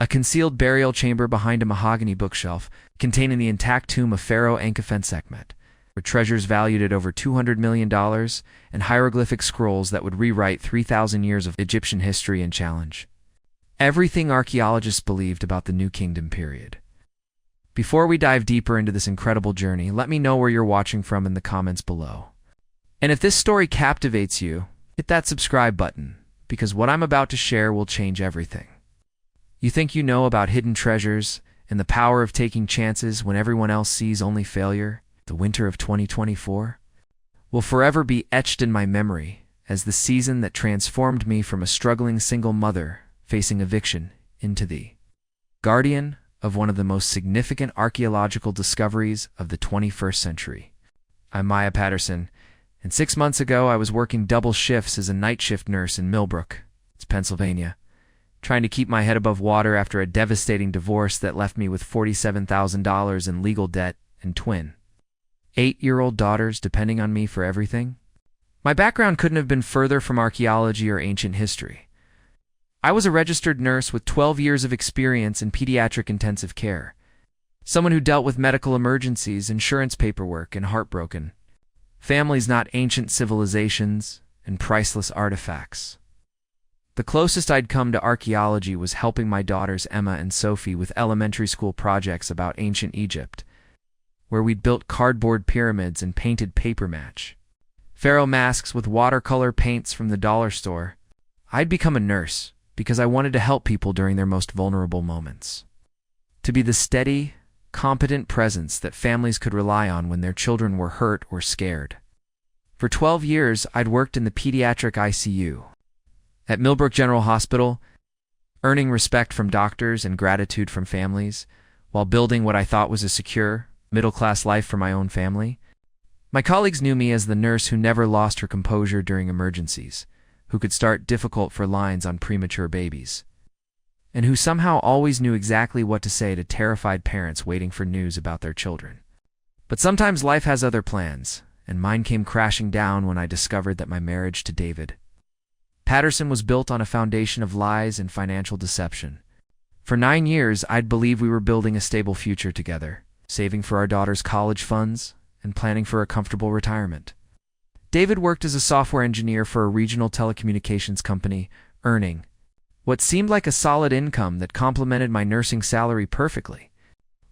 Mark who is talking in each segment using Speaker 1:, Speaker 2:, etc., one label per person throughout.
Speaker 1: a concealed burial chamber behind a mahogany bookshelf containing the intact tomb of Pharaoh Ankh-ef-en-Sekhmet, with treasures valued at over $200 million and hieroglyphic scrolls that would rewrite 3,000 years of Egyptian history and challenge everything archaeologists believed about the New Kingdom period. Before we dive deeper into this incredible journey, let me know where you're watching from in the comments below. And if this story captivates you, hit that subscribe button, because what I'm about to share will change everything. You think you know about hidden treasures and the power of taking chances when everyone else sees only failure? The winter of 2024 will forever be etched in my memory as the season that transformed me from a struggling single mother facing eviction into the guardian of one of the most significant archaeological discoveries of the 21st century. I'm Maya Patterson, and 6 months ago I was working double shifts as a night shift nurse in Millbrook, Pennsylvania, trying to keep my head above water after a devastating divorce that left me with $47,000 in legal debt and twin 8-year-old daughters depending on me for everything. My background couldn't have been further from archaeology or ancient history. I was a registered nurse with 12 years of experience in pediatric intensive care, someone who dealt with medical emergencies, insurance paperwork, and heartbroken families, not ancient civilizations and priceless artifacts. The closest I'd come to archaeology was helping my daughters Emma and Sophie with elementary school projects about ancient Egypt, where we'd built cardboard pyramids and painted paper match pharaoh masks with watercolor paints from the dollar store. I'd become a nurse because I wanted to help people during their most vulnerable moments, to be the steady, competent presence that families could rely on when their children were hurt or scared. For 12 years, I'd worked in the pediatric ICU at Millbrook General Hospital, earning respect from doctors and gratitude from families, while building what I thought was a secure, middle-class life for my own family. My colleagues knew me as the nurse who never lost her composure during emergencies, who could start difficult for lines on premature babies, and who somehow always knew exactly what to say to terrified parents waiting for news about their children. But sometimes life has other plans, and mine came crashing down when I discovered that my marriage to David Patterson was built on a foundation of lies and financial deception. For 9 years, I'd believed we were building a stable future together, saving for our daughter's college funds and planning for a comfortable retirement. David worked as a software engineer for a regional telecommunications company, earning what seemed like a solid income that complemented my nursing salary perfectly.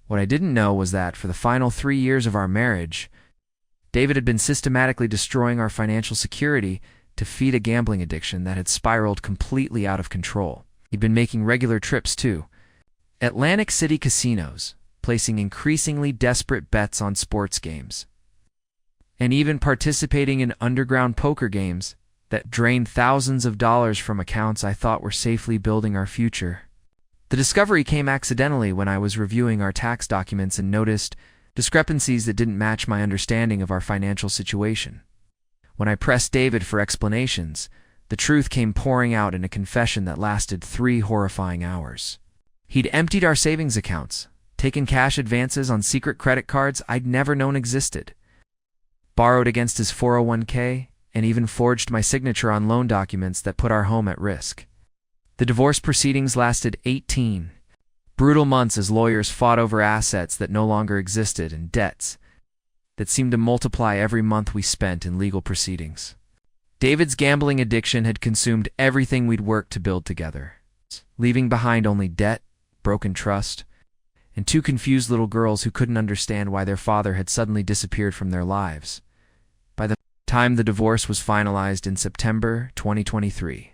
Speaker 1: What I didn't know was that for the final 3 years of our marriage, David had been systematically destroying our financial security to feed a gambling addiction that had spiraled completely out of control. He'd been making regular trips to Atlantic City casinos, placing increasingly desperate bets on sports games, and even participating in underground poker games that drained thousands of dollars from accounts I thought were safely building our future. The discovery came accidentally when I was reviewing our tax documents and noticed discrepancies that didn't match my understanding of our financial situation. When I pressed David for explanations, the truth came pouring out in a confession that lasted 3 horrifying hours. He'd emptied our savings accounts, taken cash advances on secret credit cards I'd never known existed, borrowed against his 401k, and even forged my signature on loan documents that put our home at risk. The divorce proceedings lasted 18 brutal months as lawyers fought over assets that no longer existed and debts that seemed to multiply every month we spent in legal proceedings. David's gambling addiction had consumed everything we'd worked to build together, leaving behind only debt, broken trust, and 2 confused little girls who couldn't understand why their father had suddenly disappeared from their lives. By the time the divorce was finalized in September 2023,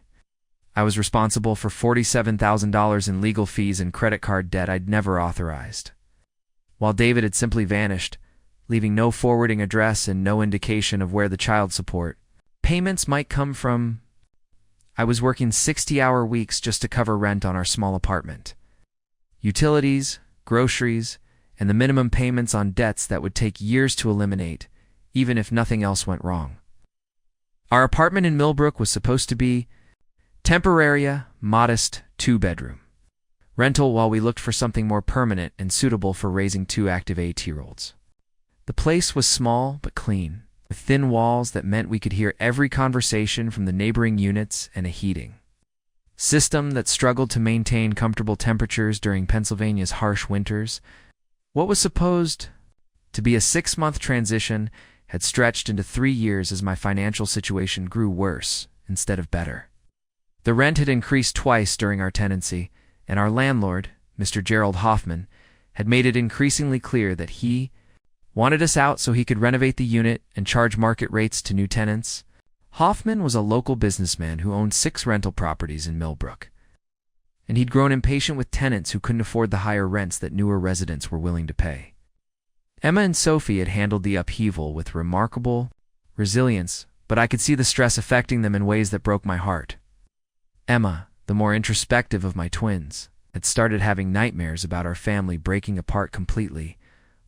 Speaker 1: I was responsible for $47,000 in legal fees and credit card debt I'd never authorized, while David had simply vanished, leaving no forwarding address and no indication of where the child support payments might come from. I was working 60-hour weeks just to cover rent on our small apartment, utilities, groceries, and the minimum payments on debts that would take years to eliminate, even if nothing else went wrong. Our apartment in Millbrook was supposed to be temporary, modest 2-bedroom rental while we looked for something more permanent and suitable for raising 2 active 8-year-olds. The place was small but clean, with thin walls that meant we could hear every conversation from the neighboring units and a heating system that struggled to maintain comfortable temperatures during Pennsylvania's harsh winters. What was supposed to be a 6-month transition had stretched into 3 years as my financial situation grew worse instead of better. The rent had increased twice during our tenancy, and our landlord, Mr. Gerald Hoffman, had made it increasingly clear that he wanted us out so he could renovate the unit and charge market rates to new tenants. Hoffman was a local businessman who owned 6 rental properties in Millbrook, and he'd grown impatient with tenants who couldn't afford the higher rents that newer residents were willing to pay. Emma and Sophie had handled the upheaval with remarkable resilience, but I could see the stress affecting them in ways that broke my heart. Emma, the more introspective of my twins, had started having nightmares about our family breaking apart completely,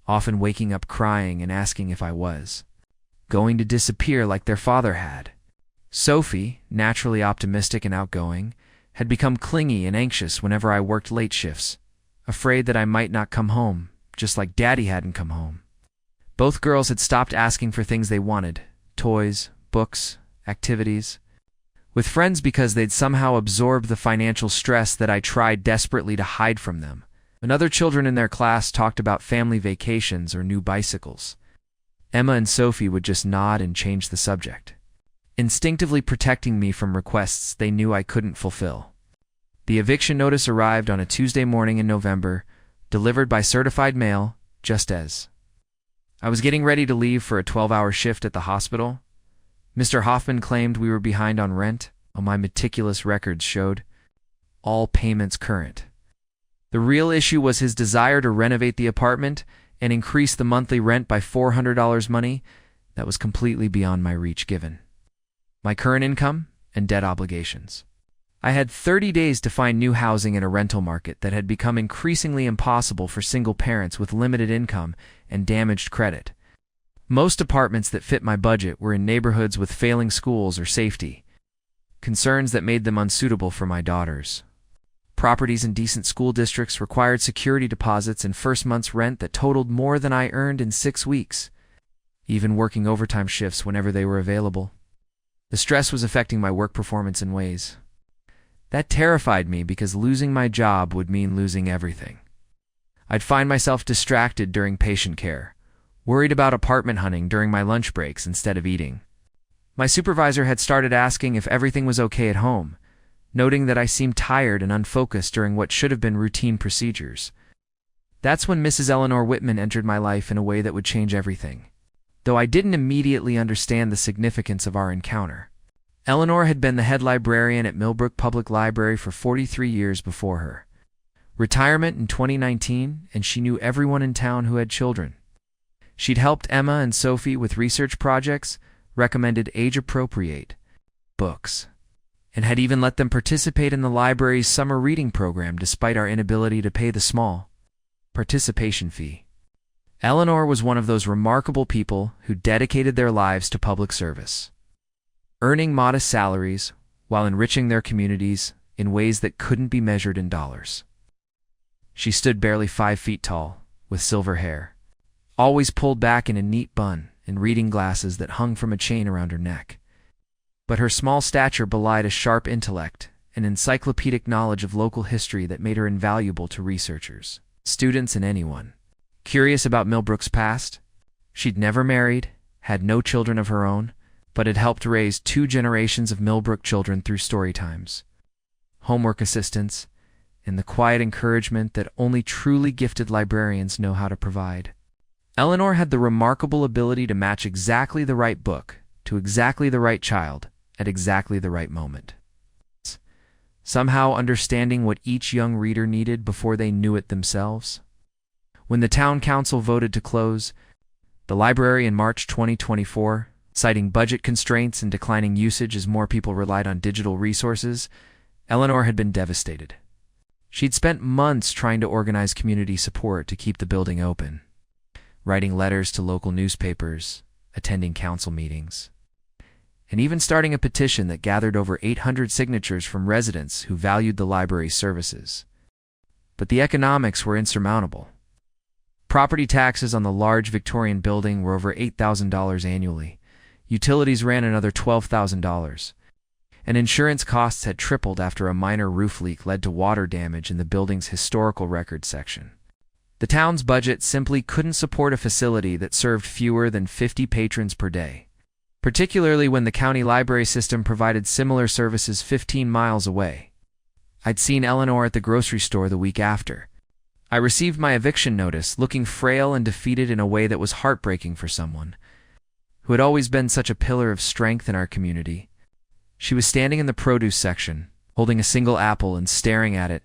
Speaker 1: often waking up crying and asking if I was going to disappear like their father had. Sophie, naturally optimistic and outgoing, had become clingy and anxious whenever I worked late shifts, afraid that I might not come home, just like Daddy hadn't come home. Both girls had stopped asking for things they wanted, toys, books, activities, with friends because they'd somehow absorbed the financial stress that I tried desperately to hide from them. And other children in their class talked about family vacations or new bicycles. Emma and Sophie would just nod and change the subject, instinctively protecting me from requests they knew I couldn't fulfill. The eviction notice arrived on a Tuesday morning in November, delivered by certified mail, just as I was getting ready to leave for a 12-hour shift at the hospital. Mr. Hoffman claimed we were behind on rent, while my meticulous records showed all payments current. The real issue was his desire to renovate the apartment and increase the monthly rent by $400 money that was completely beyond my reach given my current income and debt obligations. I had 30 days to find new housing in a rental market that had become increasingly impossible for single parents with limited income and damaged credit. Most apartments that fit my budget were in neighborhoods with failing schools or safety concerns that made them unsuitable for my daughters. Properties in decent school districts required security deposits and first month's rent that totaled more than I earned in 6 weeks, even working overtime shifts whenever they were available. The stress was affecting my work performance in ways that terrified me because losing my job would mean losing everything. I'd find myself distracted during patient care, worried about apartment hunting during my lunch breaks instead of eating. My supervisor had started asking if everything was okay at home, noting that I seemed tired and unfocused during what should have been routine procedures. That's when Mrs. Eleanor Whitman entered my life in a way that would change everything, though I didn't immediately understand the significance of our encounter. Eleanor had been the head librarian at Millbrook Public Library for 43 years before her retirement in 2019, and she knew everyone in town who had children. She'd helped Emma and Sophie with research projects, recommended age-appropriate books, and had even let them participate in the library's summer reading program despite our inability to pay the small participation fee. Eleanor was one of those remarkable people who dedicated their lives to public service, earning modest salaries while enriching their communities in ways that couldn't be measured in dollars. She stood barely 5 feet tall, with silver hair, always pulled back in a neat bun, and reading glasses that hung from a chain around her neck. But her small stature belied a sharp intellect and encyclopedic knowledge of local history that made her invaluable to researchers, students, and anyone curious about Millbrook's past. She'd never married, had no children of her own, but had helped raise 2 generations of Millbrook children through story times, homework assistance, and the quiet encouragement that only truly gifted librarians know how to provide. Eleanor had the remarkable ability to match exactly the right book to exactly the right child at exactly the right moment, somehow understanding what each young reader needed before they knew it themselves. When the town council voted to close the library in March 2024, citing budget constraints and declining usage as more people relied on digital resources, Eleanor had been devastated. She'd spent months trying to organize community support to keep the building open, writing letters to local newspapers, attending council meetings, and even starting a petition that gathered over 800 signatures from residents who valued the library's services. But the economics were insurmountable. Property taxes on the large Victorian building were over $8,000 annually. Utilities ran another $12,000. and insurance costs had tripled after a minor roof leak led to water damage in the building's historical records section. The town's budget simply couldn't support a facility that served fewer than 50 patrons per day, particularly when the county library system provided similar services 15 miles away. I'd seen Eleanor at the grocery store the week after. I received my eviction notice, looking frail and defeated in a way that was heartbreaking for someone who had always been such a pillar of strength in our community. She was standing in the produce section, holding a single apple and staring at it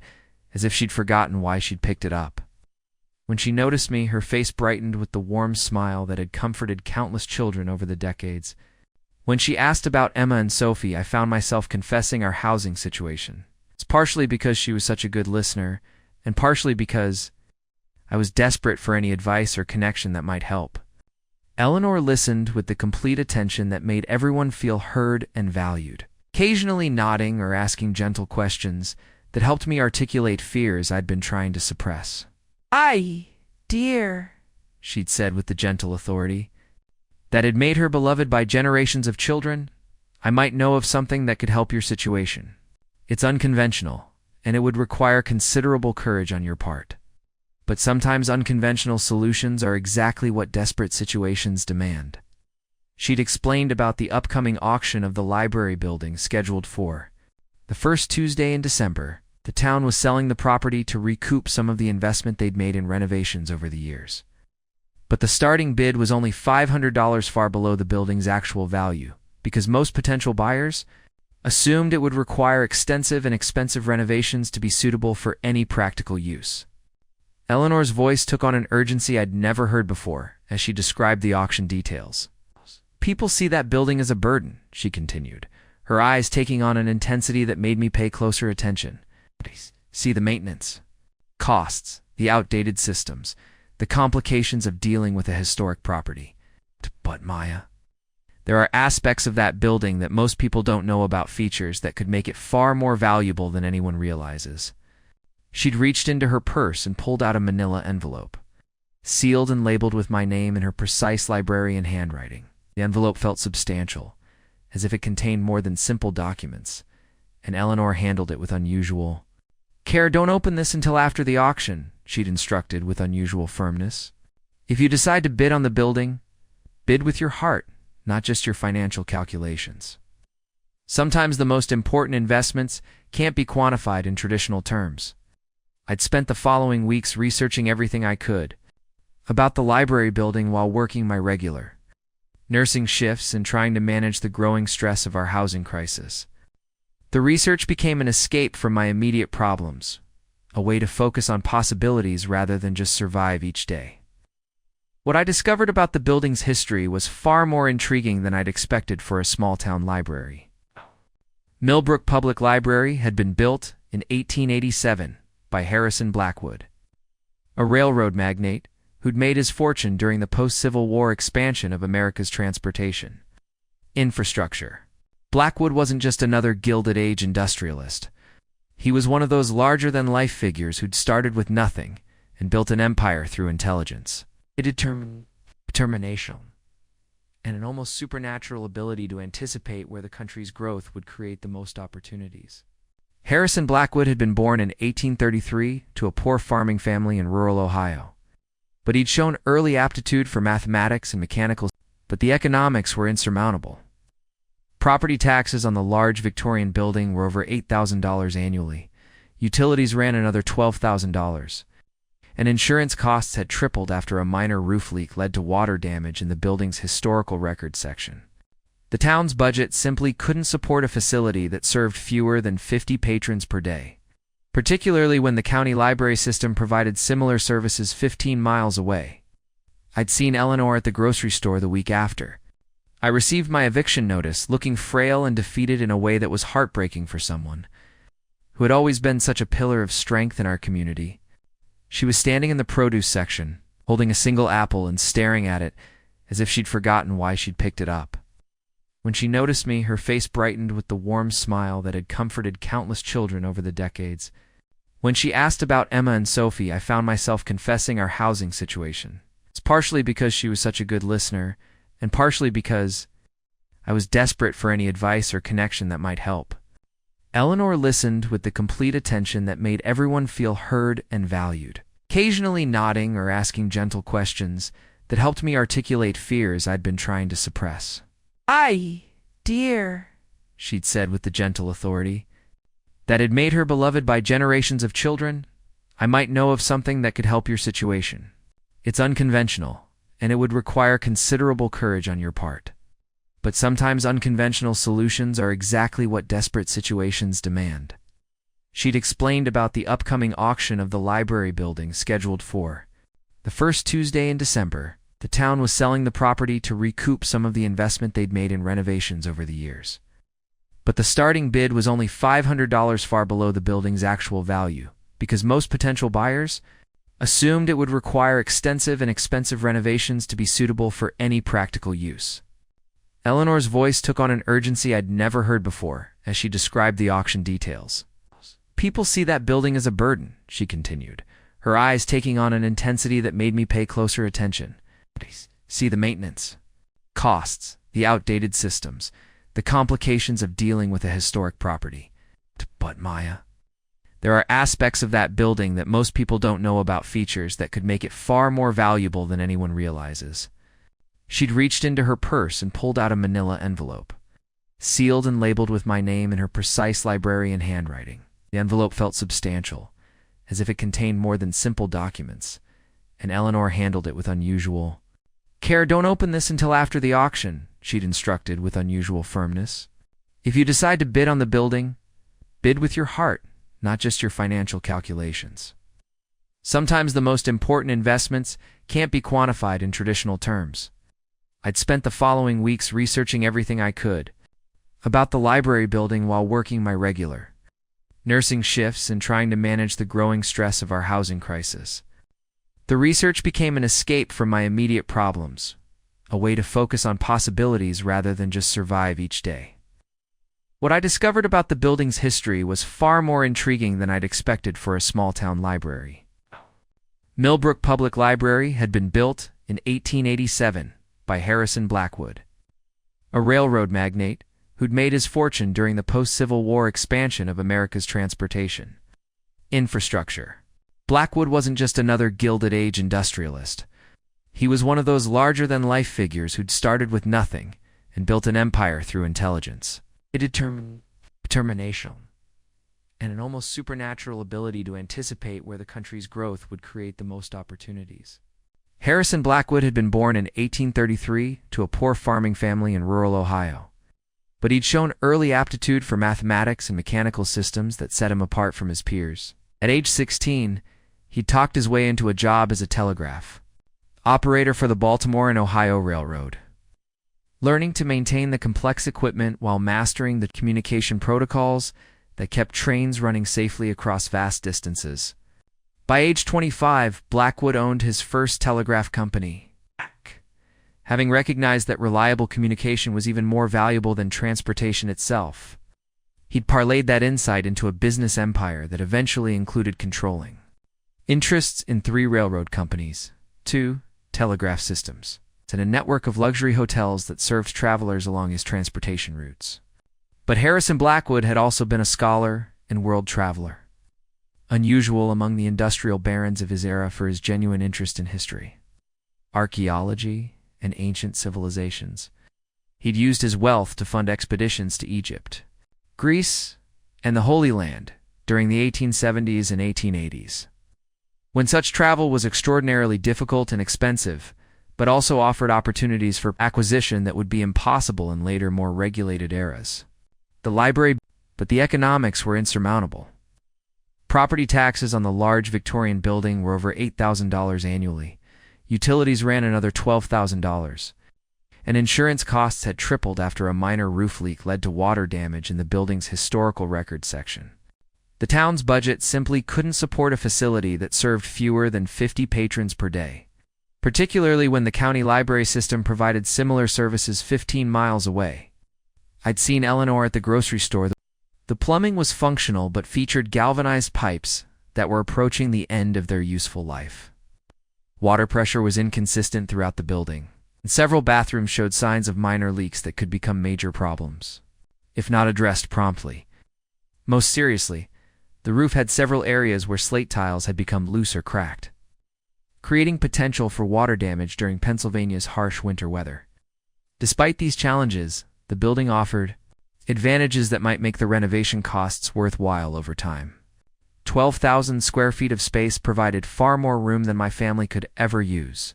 Speaker 1: as if she'd forgotten why she'd picked it up. When she noticed me, her face brightened with the warm smile that had comforted countless children over the decades. When she asked about Emma and Sophie, I found myself confessing our housing situation. It's partially because she was such a good listener, and partially because I was desperate for any advice or connection that might help. Eleanor listened with the complete attention that made everyone feel heard and valued, occasionally nodding or asking gentle questions that helped me articulate fears I'd been trying to suppress. "Aye, dear," she'd said with the gentle authority that had made her beloved by generations of children. "I might know of something that could help your situation. It's unconventional, and it would require considerable courage on your part. But sometimes unconventional solutions are exactly what desperate situations demand." She'd explained about the upcoming auction of the library building scheduled for the first Tuesday in December. The town was selling the property to recoup some of the investment they'd made in renovations over the years. But the starting bid was only $500, far below the building's actual value, because most potential buyers assumed it would require extensive and expensive renovations to be suitable for any practical use. Eleanor's voice took on an urgency I'd never heard before as she described the auction details. "People see that building as a burden," she continued, her eyes taking on an intensity that made me pay closer attention. "See the maintenance costs, the outdated systems, the complications of dealing with a historic property. But Maya, there are aspects of that building that most people don't know about, features that could make it far more valuable than anyone realizes." She'd reached into her purse and pulled out a manila envelope, sealed and labeled with my name in her precise librarian handwriting. The envelope felt substantial, as if it contained more than simple documents, and Eleanor handled it with unusual care. "Don't open this until after the auction," she'd instructed with unusual firmness. "If you decide to bid on the building, bid with your heart, not just your financial calculations. Sometimes the most important investments can't be quantified in traditional terms." I'd spent the following weeks researching everything I could about the library building while working my regular nursing shifts and trying to manage the growing stress of our housing crisis. The research became an escape from my immediate problems, a way to focus on possibilities rather than just survive each day. What I discovered about the building's history was far more intriguing than I'd expected for a small-town library. Millbrook Public Library had been built in 1887 by Harrison Blackwood, a railroad magnate who'd made his fortune during the post-Civil War expansion of America's transportation infrastructure. Blackwood wasn't just another Gilded Age industrialist. He was one of those larger-than-life figures who'd started with nothing and built an empire through intelligence, a determination, and an almost supernatural ability to anticipate where the country's growth would create the most opportunities. Harrison Blackwood had been born in 1833 to a poor farming family in rural Ohio. But he'd shown early aptitude for mathematics and mechanical, but the economics were insurmountable. Property taxes on the large Victorian building were over $8,000 annually. Utilities ran another $12,000. And insurance costs had tripled after a minor roof leak led to water damage in the building's historical records section. The town's budget simply couldn't support a facility that served fewer than 50 patrons per day, particularly when the county library system provided similar services 15 miles away. I'd seen Eleanor at the grocery store the week after. I received my eviction notice, looking frail and defeated in a way that was heartbreaking for someone who had always been such a pillar of strength in our community. She was standing in the produce section, holding a single apple and staring at it as if she'd forgotten why she'd picked it up. When she noticed me, her face brightened with the warm smile that had comforted countless children over the decades. When she asked about Emma and Sophie, I found myself confessing our housing situation. It's partially because she was such a good listener, and partially because I was desperate for any advice or connection that might help. Eleanor listened with the complete attention that made everyone feel heard and valued, occasionally nodding or asking gentle questions that helped me articulate fears I'd been trying to suppress. "Aye, dear," she'd said with the gentle authority that had made her beloved by generations of children. "I might know of something that could help your situation. It's unconventional, and it would require considerable courage on your part. But sometimes unconventional solutions are exactly what desperate situations demand." She'd explained about the upcoming auction of the library building scheduled for the first Tuesday in December. The town was selling the property to recoup some of the investment they'd made in renovations over the years. But the starting bid was only $500, far below the building's actual value, because most potential buyers assumed it would require extensive and expensive renovations to be suitable for any practical use. Eleanor's voice took on an urgency I'd never heard before as she described the auction details. "People see that building as a burden," she continued, her eyes taking on an intensity that made me pay closer attention. "See the maintenance costs, the outdated systems, the complications of dealing with a historic property. But Maya, there are aspects of that building that most people don't know about, features that could make it far more valuable than anyone realizes." She'd reached into her purse and pulled out a manila envelope, sealed and labeled with my name in her precise librarian handwriting. The envelope felt substantial, as if it contained more than simple documents, and Eleanor handled it with unusual care. "Don't open this until after the auction," she'd instructed with unusual firmness. "If you decide to bid on the building, bid with your heart, not just your financial calculations. Sometimes the most important investments can't be quantified in traditional terms." I'd spent the following weeks researching everything I could about the library building while working my regular nursing shifts and trying to manage the growing stress of our housing crisis. The research became an escape from my immediate problems, a way to focus on possibilities rather than just survive each day. What I discovered about the building's history was far more intriguing than I'd expected for a small-town library. Millbrook Public Library had been built in 1887 by Harrison Blackwood, a railroad magnate who'd made his fortune during the post-Civil War expansion of America's transportation infrastructure. Blackwood wasn't just another Gilded Age industrialist. He was one of those larger-than-life figures who'd started with nothing and built an empire through intelligence, a determination, and an almost supernatural ability to anticipate where the country's growth would create the most opportunities. Harrison Blackwood had been born in 1833 to a poor farming family in rural Ohio, but he'd shown early aptitude for mathematics and mechanical systems that set him apart from his peers. At age 16, he'd talked his way into a job as a telegraph operator for the Baltimore and Ohio Railroad, learning to maintain the complex equipment while mastering the communication protocols that kept trains running safely across vast distances. By age 25, Blackwood owned his first telegraph company, having recognized that reliable communication was even more valuable than transportation itself. He'd parlayed that insight into a business empire that eventually included controlling interests in 3 railroad companies, 2 telegraph systems, and a network of luxury hotels that served travelers along his transportation routes. But Harrison Blackwood had also been a scholar and world traveler, unusual among the industrial barons of his era for his genuine interest in history, archaeology, and ancient civilizations. He'd used his wealth to fund expeditions to Egypt, Greece, and the Holy Land during the 1870s and 1880s, when such travel was extraordinarily difficult and expensive, but also offered opportunities for acquisition that would be impossible in later, more regulated eras. But the economics were insurmountable. Property taxes on the large Victorian building were over $8,000 annually. Utilities ran another $12,000. And insurance costs had tripled after a minor roof leak led to water damage in the building's historical records section. The town's budget simply couldn't support a facility that served fewer than 50 patrons per day, particularly when the county library system provided similar services 15 miles away. I'd seen Eleanor at the grocery store. The plumbing was functional but featured galvanized pipes that were approaching the end of their useful life. Water pressure was inconsistent throughout the building, and several bathrooms showed signs of minor leaks that could become major problems, if not addressed promptly. Most seriously, the roof had several areas where slate tiles had become loose or cracked, creating potential for water damage during Pennsylvania's harsh winter weather. Despite these challenges, the building offered advantages that might make the renovation costs worthwhile over time. 12,000 square feet of space provided far more room than my family could ever use,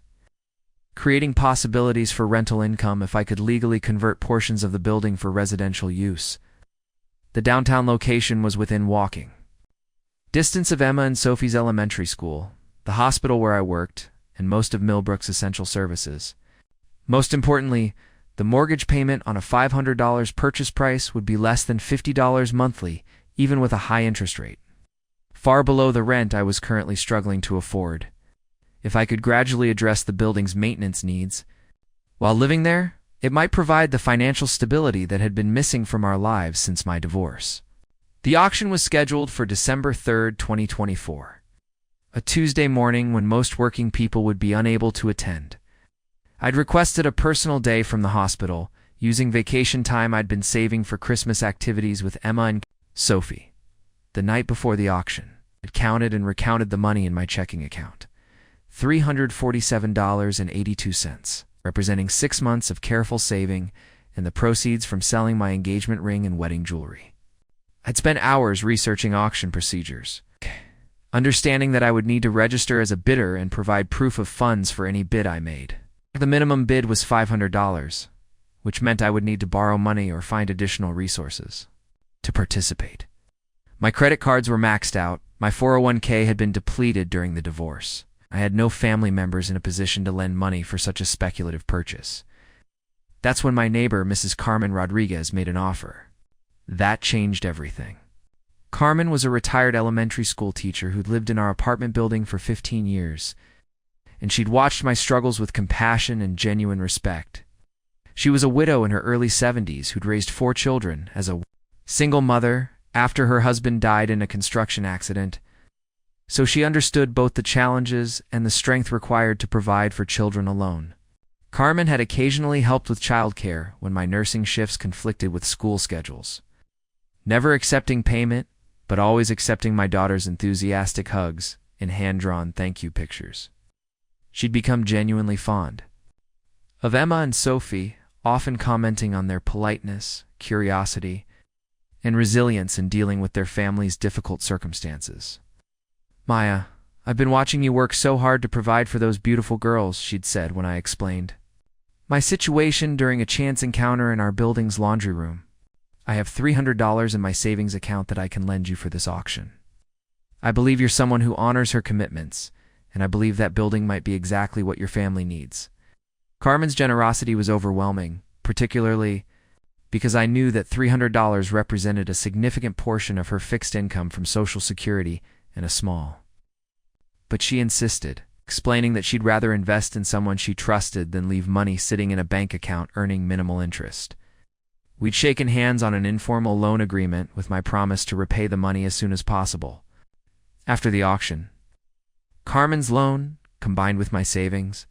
Speaker 1: creating possibilities for rental income if I could legally convert portions of the building for residential use. The downtown location was within walking distance of Emma and Sophie's elementary school, the hospital where I worked, and most of Millbrook's essential services. Most importantly, the mortgage payment on a $500 purchase price would be less than $50 monthly, even with a high interest rate, far below the rent I was currently struggling to afford. If I could gradually address the building's maintenance needs while living there, it might provide the financial stability that had been missing from our lives since my divorce. The auction was scheduled for December 3, 2024, a Tuesday morning when most working people would be unable to attend. I'd requested a personal day from the hospital, using vacation time I'd been saving for Christmas activities with Emma and Sophie. The night before the auction, I'd counted and recounted the money in my checking account. $347.82, representing 6 months of careful saving and the proceeds from selling my engagement ring and wedding jewelry. I'd spent hours researching auction procedures, understanding that I would need to register as a bidder and provide proof of funds for any bid I made. The minimum bid was $500, which meant I would need to borrow money or find additional resources to participate. My credit cards were maxed out, my 401k had been depleted during the divorce. I had no family members in a position to lend money for such a speculative purchase. That's when my neighbor, Mrs. Carmen Rodriguez, made an offer. That changed everything. Carmen was a retired elementary school teacher who'd lived in our apartment building for 15 years, and she'd watched my struggles with compassion and genuine respect. She was a widow in her early 70s who'd raised 4 children as a single mother after her husband died in a construction accident, so she understood both the challenges and the strength required to provide for children alone. Carmen had occasionally helped with childcare when my nursing shifts conflicted with school schedules, never accepting payment, but always accepting my daughter's enthusiastic hugs and hand-drawn thank you pictures. She'd become genuinely fond of Emma and Sophie, often commenting on their politeness, curiosity, and resilience in dealing with their family's difficult circumstances. "Maya, I've been watching you work so hard to provide for those beautiful girls," she'd said when I explained my situation during a chance encounter in our building's laundry room. "I have $300 in my savings account that I can lend you for this auction. I believe you're someone who honors her commitments, and I believe that building might be exactly what your family needs." Carmen's generosity was overwhelming, particularly because I knew that $300 represented a significant portion of her fixed income from Social Security and a small. But she insisted, explaining that she'd rather invest in someone she trusted than leave money sitting in a bank account earning minimal interest. We'd shaken hands on an informal loan agreement with my promise to repay the money as soon as possible. After the auction, Carmen's loan, combined with my savings,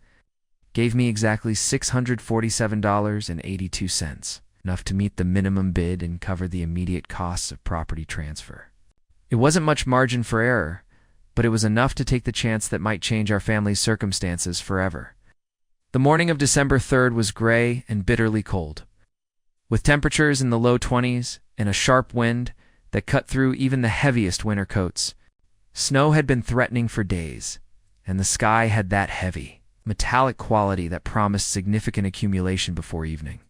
Speaker 1: gave me exactly $647.82, enough to meet the minimum bid and cover the immediate costs of property transfer. It wasn't much margin for error, but it was enough to take the chance that might change our family's circumstances forever. The morning of December 3rd was gray and bitterly cold, with temperatures in the low 20s and a sharp wind that cut through even the heaviest winter coats. Snow had been threatening for days, and the sky had that heavy, metallic quality that promised significant accumulation before evening.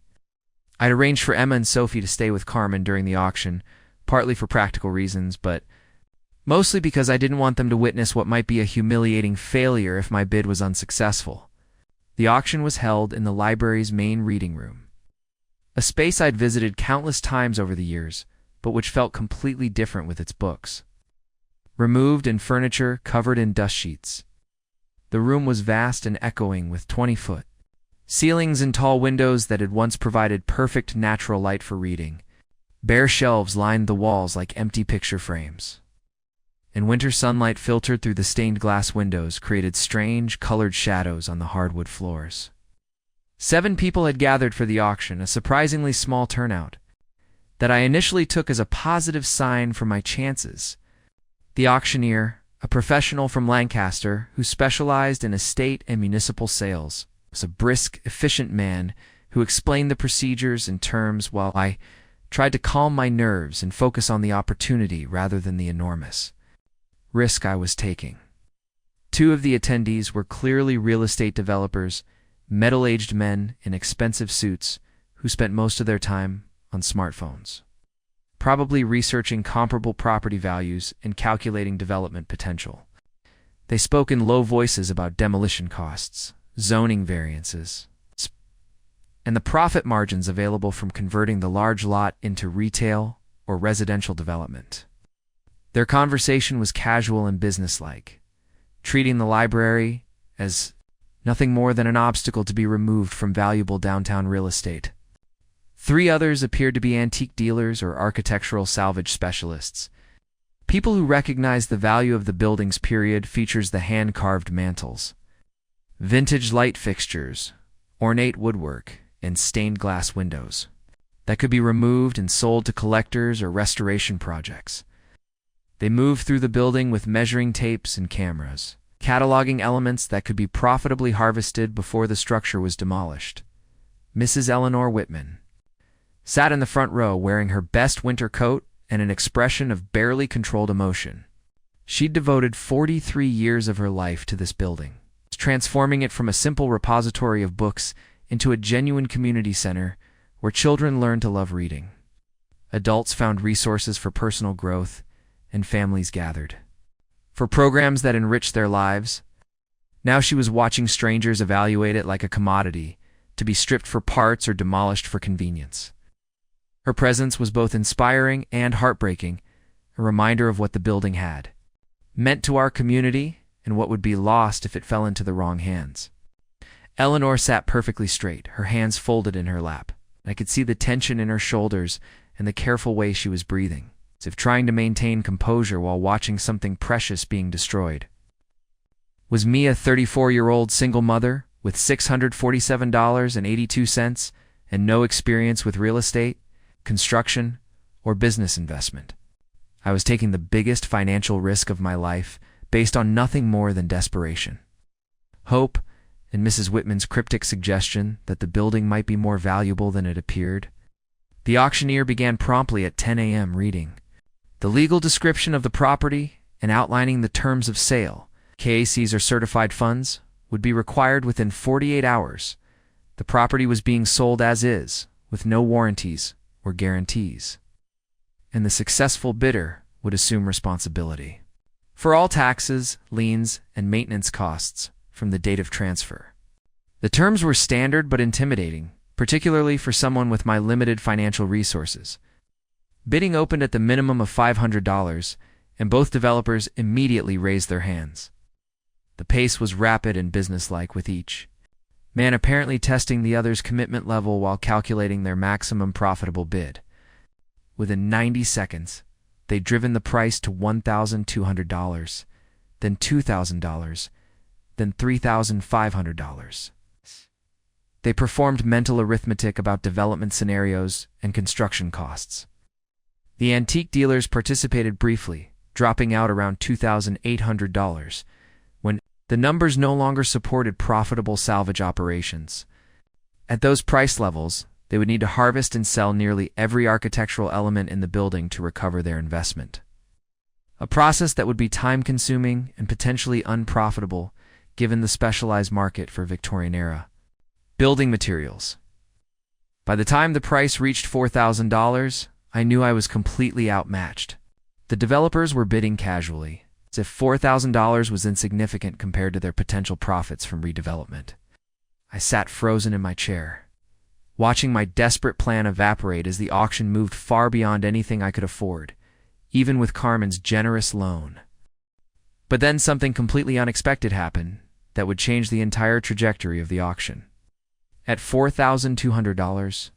Speaker 1: I'd arranged for Emma and Sophie to stay with Carmen during the auction, partly for practical reasons, but mostly because I didn't want them to witness what might be a humiliating failure if my bid was unsuccessful. The auction was held in the library's main reading room, a space I'd visited countless times over the years, but which felt completely different with its books removed and furniture covered in dust sheets. The room was vast and echoing with 20-foot ceilings and tall windows that had once provided perfect natural light for reading. Bare shelves lined the walls like empty picture frames, and winter sunlight filtered through the stained glass windows created strange, colored shadows on the hardwood floors. 7 people had gathered for the auction, a surprisingly small turnout that I initially took as a positive sign for my chances. The auctioneer, a professional from Lancaster who specialized in estate and municipal sales, was a brisk, efficient man who explained the procedures and terms while I tried to calm my nerves and focus on the opportunity rather than the enormous risk I was taking. 2 of the attendees were clearly real estate developers, middle-aged men in expensive suits who spent most of their time on smartphones, probably researching comparable property values and calculating development potential. They spoke in low voices about demolition costs, zoning variances, and the profit margins available from converting the large lot into retail or residential development. Their conversation was casual and businesslike, treating the library as nothing more than an obstacle to be removed from valuable downtown real estate. 3 others appeared to be antique dealers or architectural salvage specialists, people who recognized the value of the building's period features, the hand-carved mantels, vintage light fixtures, ornate woodwork, and stained glass windows that could be removed and sold to collectors or restoration projects. They moved through the building with measuring tapes and cameras, cataloging elements that could be profitably harvested before the structure was demolished. Mrs. Eleanor Whitman sat in the front row wearing her best winter coat and an expression of barely controlled emotion. She'd devoted 43 years of her life to this building, transforming it from a simple repository of books into a genuine community center where children learned to love reading. Adults found resources for personal growth, and families gathered for programs that enriched their lives. Now she was watching strangers evaluate it like a commodity, to be stripped for parts or demolished for convenience. Her presence was both inspiring and heartbreaking, a reminder of what the building had meant to our community and what would be lost if it fell into the wrong hands. Eleanor sat perfectly straight, her hands folded in her lap. I could see the tension in her shoulders and the careful way she was breathing, as if trying to maintain composure while watching something precious being destroyed. Was me a 34-year-old single mother with $647.82 and no experience with real estate, construction, or business investment? I was taking the biggest financial risk of my life based on nothing more than desperation, hope, and Mrs. Whitman's cryptic suggestion that the building might be more valuable than it appeared. The auctioneer began promptly at 10 a.m. reading the legal description of the property and outlining the terms of sale. KACs or certified funds would be required within 48 hours. The property was being sold as is, with no warranties or guarantees, and the successful bidder would assume responsibility for all taxes, liens, and maintenance costs from the date of transfer. The terms were standard but intimidating, particularly for someone with my limited financial resources. Bidding opened at the minimum of $500, and both developers immediately raised their hands. The pace was rapid and businesslike, with each man apparently testing the other's commitment level while calculating their maximum profitable bid. Within 90 seconds, they'd driven the price to $1,200, then $2,000, then $3,500. They performed mental arithmetic about development scenarios and construction costs. The antique dealers participated briefly, dropping out around $2,800, when the numbers no longer supported profitable salvage operations. At those price levels, they would need to harvest and sell nearly every architectural element in the building to recover their investment, a process that would be time-consuming and potentially unprofitable given the specialized market for Victorian-era building materials. By the time the price reached $4,000, I knew I was completely outmatched. The developers were bidding casually, as if $4,000 was insignificant compared to their potential profits from redevelopment. I sat frozen in my chair, watching my desperate plan evaporate as the auction moved far beyond anything I could afford, even with Carmen's generous loan. But then something completely unexpected happened that would change the entire trajectory of the auction. At $4,200,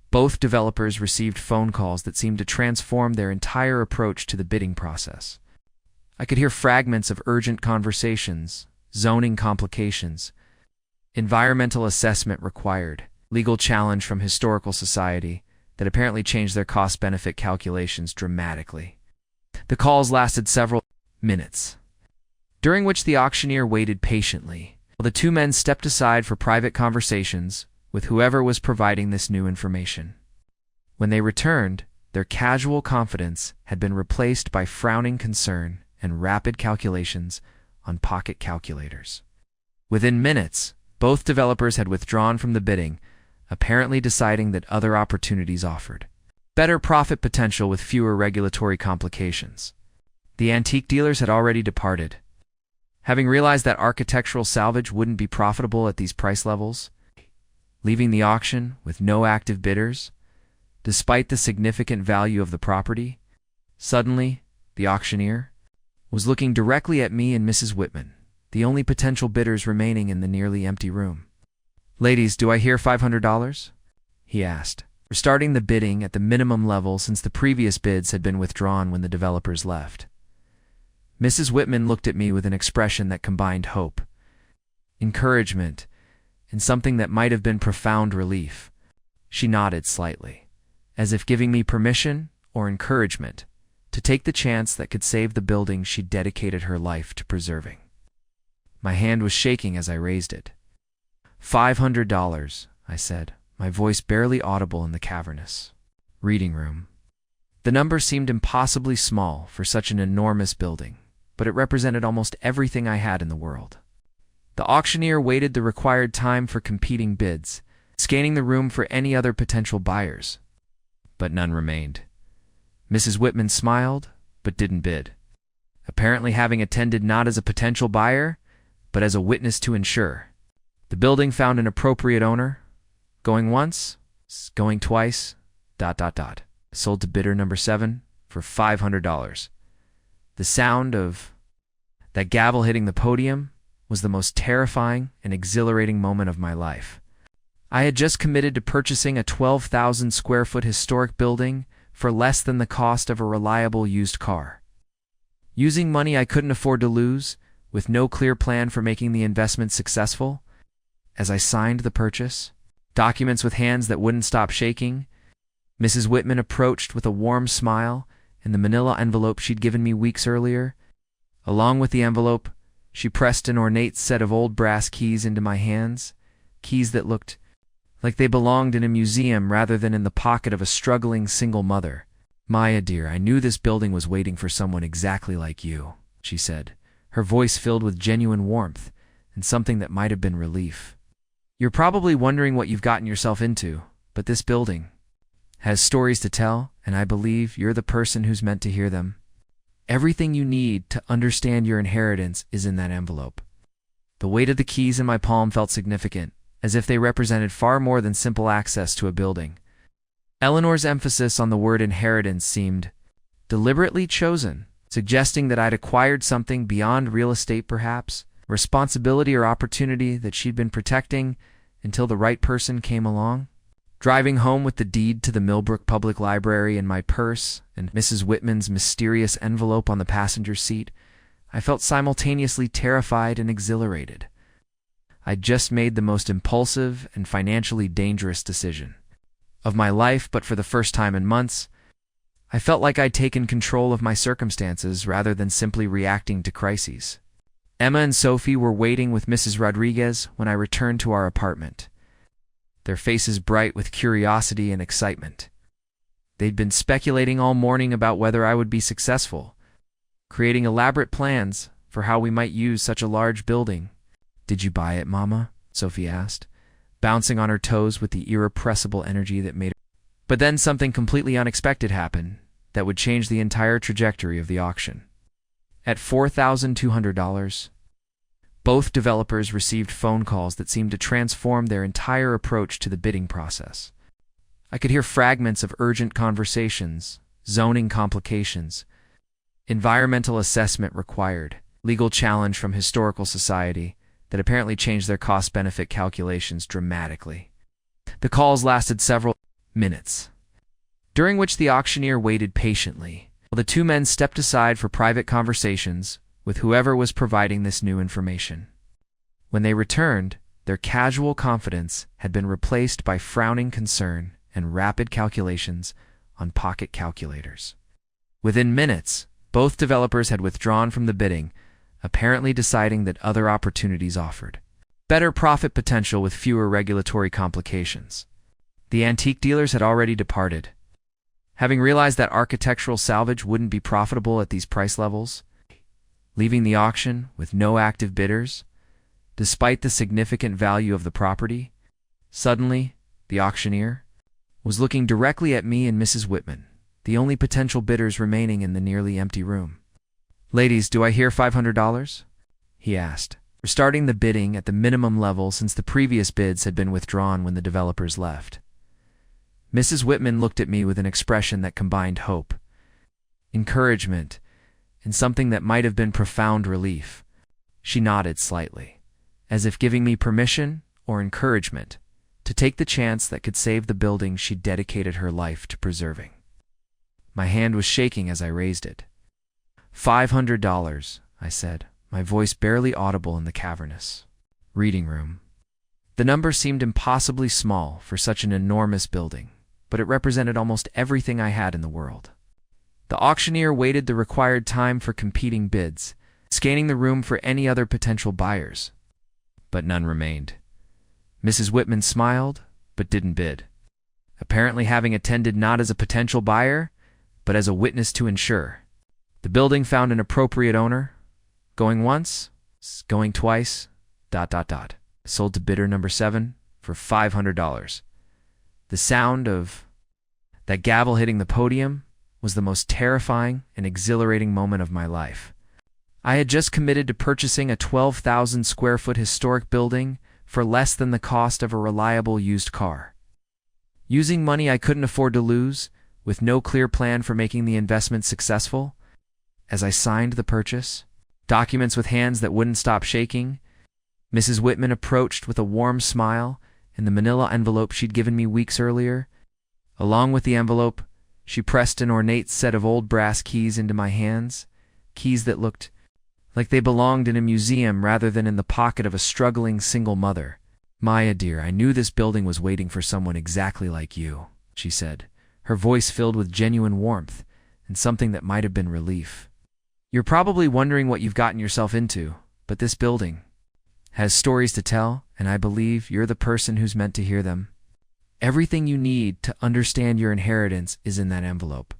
Speaker 1: both developers received phone calls that seemed to transform their entire approach to the bidding process. I could hear fragments of urgent conversations, zoning complications, Environmental assessment required. Legal challenge from historical society that apparently changed their cost-benefit calculations dramatically. The calls lasted several minutes, during which the auctioneer waited patiently, while the two men stepped aside for private conversations with whoever was providing this new information. When they returned, their casual confidence had been replaced by frowning concern and rapid calculations on pocket calculators. Within minutes, both developers had withdrawn from the bidding, apparently deciding that other opportunities offered better profit potential with fewer regulatory complications. The antique dealers had already departed, having realized that architectural salvage wouldn't be profitable at these price levels, leaving the auction with no active bidders. Despite the significant value of the property, suddenly, the auctioneer was looking directly at me and Mrs. Whitman, the only potential bidders remaining in the nearly empty room. "Ladies, do I hear $500? He asked, restarting the bidding at the minimum level since the previous bids had been withdrawn when the developers left. Mrs. Whitman looked at me with an expression that combined hope, encouragement, and something that might have been profound relief. She nodded slightly, as if giving me permission or encouragement to take the chance that could save the building she'd dedicated her life to preserving. My hand was shaking as I raised it. $500, I said, my voice barely audible in the cavernous reading room. The number seemed impossibly small for such an enormous building, but it represented almost everything I had in the world. The auctioneer waited the required time for competing bids, scanning the room for any other potential buyers. But none remained. Mrs. Whitman smiled, but didn't bid, apparently having attended not as a potential buyer, but as a witness to ensure. The building found an appropriate owner, going once, going twice, ... Sold to bidder number 7 for $500. The sound of that gavel hitting the podium was the most terrifying and exhilarating moment of my life. I had just committed to purchasing a 12,000 square foot historic building for less than the cost of a reliable used car. Using money I couldn't afford to lose, with no clear plan for making the investment successful, as I signed the purchase, documents with hands that wouldn't stop shaking, Mrs. Whitman approached with a warm smile and the manila envelope she'd given me weeks earlier. Along with the envelope, she pressed an ornate set of old brass keys into my hands, keys that looked like they belonged in a museum rather than in the pocket of a struggling single mother. "Maya, dear, I knew this building was waiting for someone exactly like you," she said, her voice filled with genuine warmth and something that might have been relief. "You're probably wondering what you've gotten yourself into, but this building has stories to tell, and I believe you're the person who's meant to hear them. Everything you need to understand your inheritance is in that envelope." The weight of the keys in my palm felt significant, as if they represented far more than simple access to a building. Eleanor's emphasis on the word inheritance seemed deliberately chosen, suggesting that I'd acquired something beyond real estate perhaps, responsibility or opportunity that she'd been protecting until the right person came along. Driving home with the deed to the Millbrook Public Library in my purse and Mrs. Whitman's mysterious envelope on the passenger seat, I felt simultaneously terrified and exhilarated. I'd just made the most impulsive and financially dangerous decision of my life, but for the first time in months, I felt like I'd taken control of my circumstances rather than simply reacting to crises. Emma and Sophie were waiting with Mrs. Rodriguez when I returned to our apartment, their faces bright with curiosity and excitement. They'd been speculating all morning about whether I would be successful, creating elaborate plans for how we might use such a large building. "Did you buy it, Mama?" Sophie asked, bouncing on her toes with the irrepressible energy that made her. But then something completely unexpected happened that would change the entire trajectory of the auction. At $4,200, both developers received phone calls that seemed to transform their entire approach to the bidding process. I could hear fragments of urgent conversations, zoning complications, environmental assessment required, legal challenge from historical society that apparently changed their cost-benefit calculations dramatically. The calls lasted several minutes, during which the auctioneer waited patiently, while the two men stepped aside for private conversations with whoever was providing this new information. When they returned, Their casual confidence had been replaced by frowning concern and rapid calculations on pocket calculators. Within minutes, both developers had withdrawn from the bidding, apparently deciding that other opportunities offered better profit potential with fewer regulatory complications. The antique dealers had already departed, having realized that architectural salvage wouldn't be profitable at these price levels, leaving the auction with no active bidders. Despite the significant value of the property, suddenly, the auctioneer was looking directly at me and Mrs. Whitman, the only potential bidders remaining in the nearly empty room. "Ladies, do I hear $500? He asked, restarting the bidding at the minimum level since the previous bids had been withdrawn when the developers left. Mrs. Whitman looked at me with an expression that combined hope, encouragement, and something that might have been profound relief. She nodded slightly, as if giving me permission or encouragement to take the chance that could save the building she'd dedicated her life to preserving. My hand was shaking as I raised it. $500, I said, my voice barely audible in the cavernous reading room. The number seemed impossibly small for such an enormous building, but it represented almost everything I had in the world. The auctioneer waited the required time for competing bids, scanning the room for any other potential buyers. But none remained. Mrs. Whitman smiled, but didn't bid, apparently having attended not as a potential buyer, but as a witness to ensure. The building found an appropriate owner, going once, going twice, ... Sold to bidder number 7 for $500. The sound of that gavel hitting the podium was the most terrifying and exhilarating moment of my life. I had just committed to purchasing a 12,000 square foot historic building for less than the cost of a reliable used car. Using money I couldn't afford to lose, with no clear plan for making the investment successful, as I signed the purchase, documents with hands that wouldn't stop shaking, Mrs. Whitman approached with a warm smile and the manila envelope she'd given me weeks earlier. Along with the envelope, she pressed an ornate set of old brass keys into my hands, keys that looked like they belonged in a museum rather than in the pocket of a struggling single mother. "Maya, dear, I knew this building was waiting for someone exactly like you," she said, her voice filled with genuine warmth and something that might have been relief. "You're probably wondering what you've gotten yourself into, but this building has stories to tell, and I believe you're the person who's meant to hear them. Everything you need to understand your inheritance is in that envelope."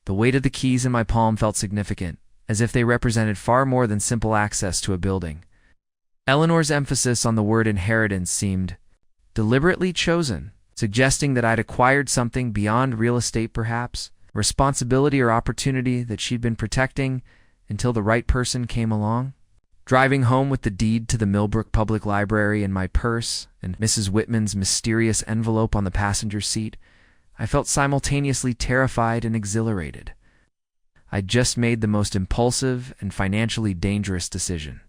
Speaker 1: The weight of the keys in my palm felt significant, as if they represented far more than simple access to a building. Eleanor's emphasis on the word inheritance seemed deliberately chosen, suggesting that I'd acquired something beyond real estate perhaps, responsibility or opportunity that she'd been protecting until the right person came along. Driving home with the deed to the Millbrook Public Library in my purse and Mrs. Whitman's mysterious envelope on the passenger seat, I felt simultaneously terrified and exhilarated. I'd just made the most impulsive and financially dangerous decision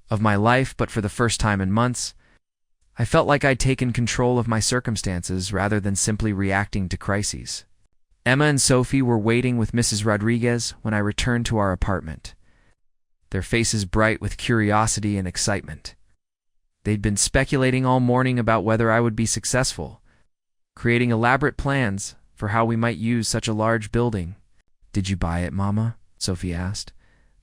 Speaker 1: of my life, but for the first time in months, I felt like I'd taken control of my circumstances rather than simply reacting to crises. Emma and Sophie were waiting with Mrs. Rodriguez when I returned to our apartment, their faces bright with curiosity and excitement. They'd been speculating all morning about whether I would be successful, creating elaborate plans for how we might use such a large building. "Did you buy it, Mama?" Sophie asked,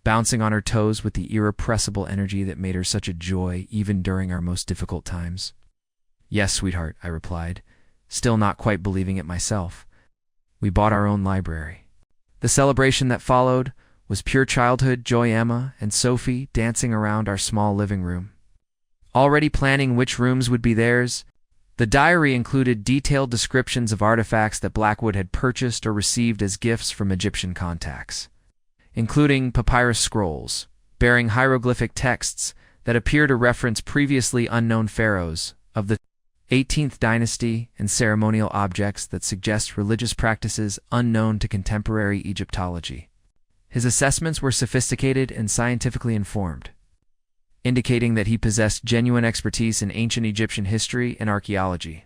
Speaker 1: bouncing on her toes with the irrepressible energy that made her such a joy even during our most difficult times. "Yes, sweetheart," I replied, still not quite believing it myself. "We bought our own library." The celebration that followed was pure childhood joy. Emma and Sophie dancing around our small living room, already planning which rooms would be theirs. The diary included detailed descriptions of artifacts that Blackwood had purchased or received as gifts from Egyptian contacts, including papyrus scrolls bearing hieroglyphic texts that appear to reference previously unknown pharaohs of the 18th dynasty and ceremonial objects that suggest religious practices unknown to contemporary Egyptology. His assessments were sophisticated and scientifically informed, indicating that he possessed genuine expertise in ancient Egyptian history and archaeology.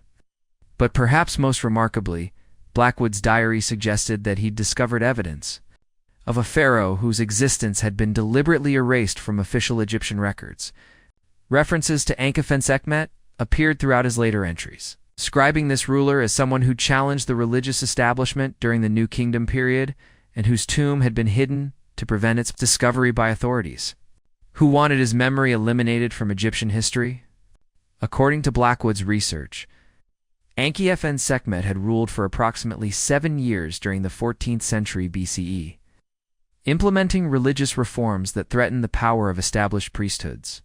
Speaker 1: But perhaps most remarkably, Blackwood's diary suggested that he'd discovered evidence of a pharaoh whose existence had been deliberately erased from official Egyptian records, References to Ankh-ef-en-Sekhmet appeared throughout his later entries, describing this ruler as someone who challenged the religious establishment during the New Kingdom period and whose tomb had been hidden to prevent its discovery by authorities, who wanted his memory eliminated from Egyptian history. According to Blackwood's research, Ankh-ef-en-Sekhmet had ruled for approximately 7 years during the 14th century BCE, implementing religious reforms that threatened the power of established priesthoods.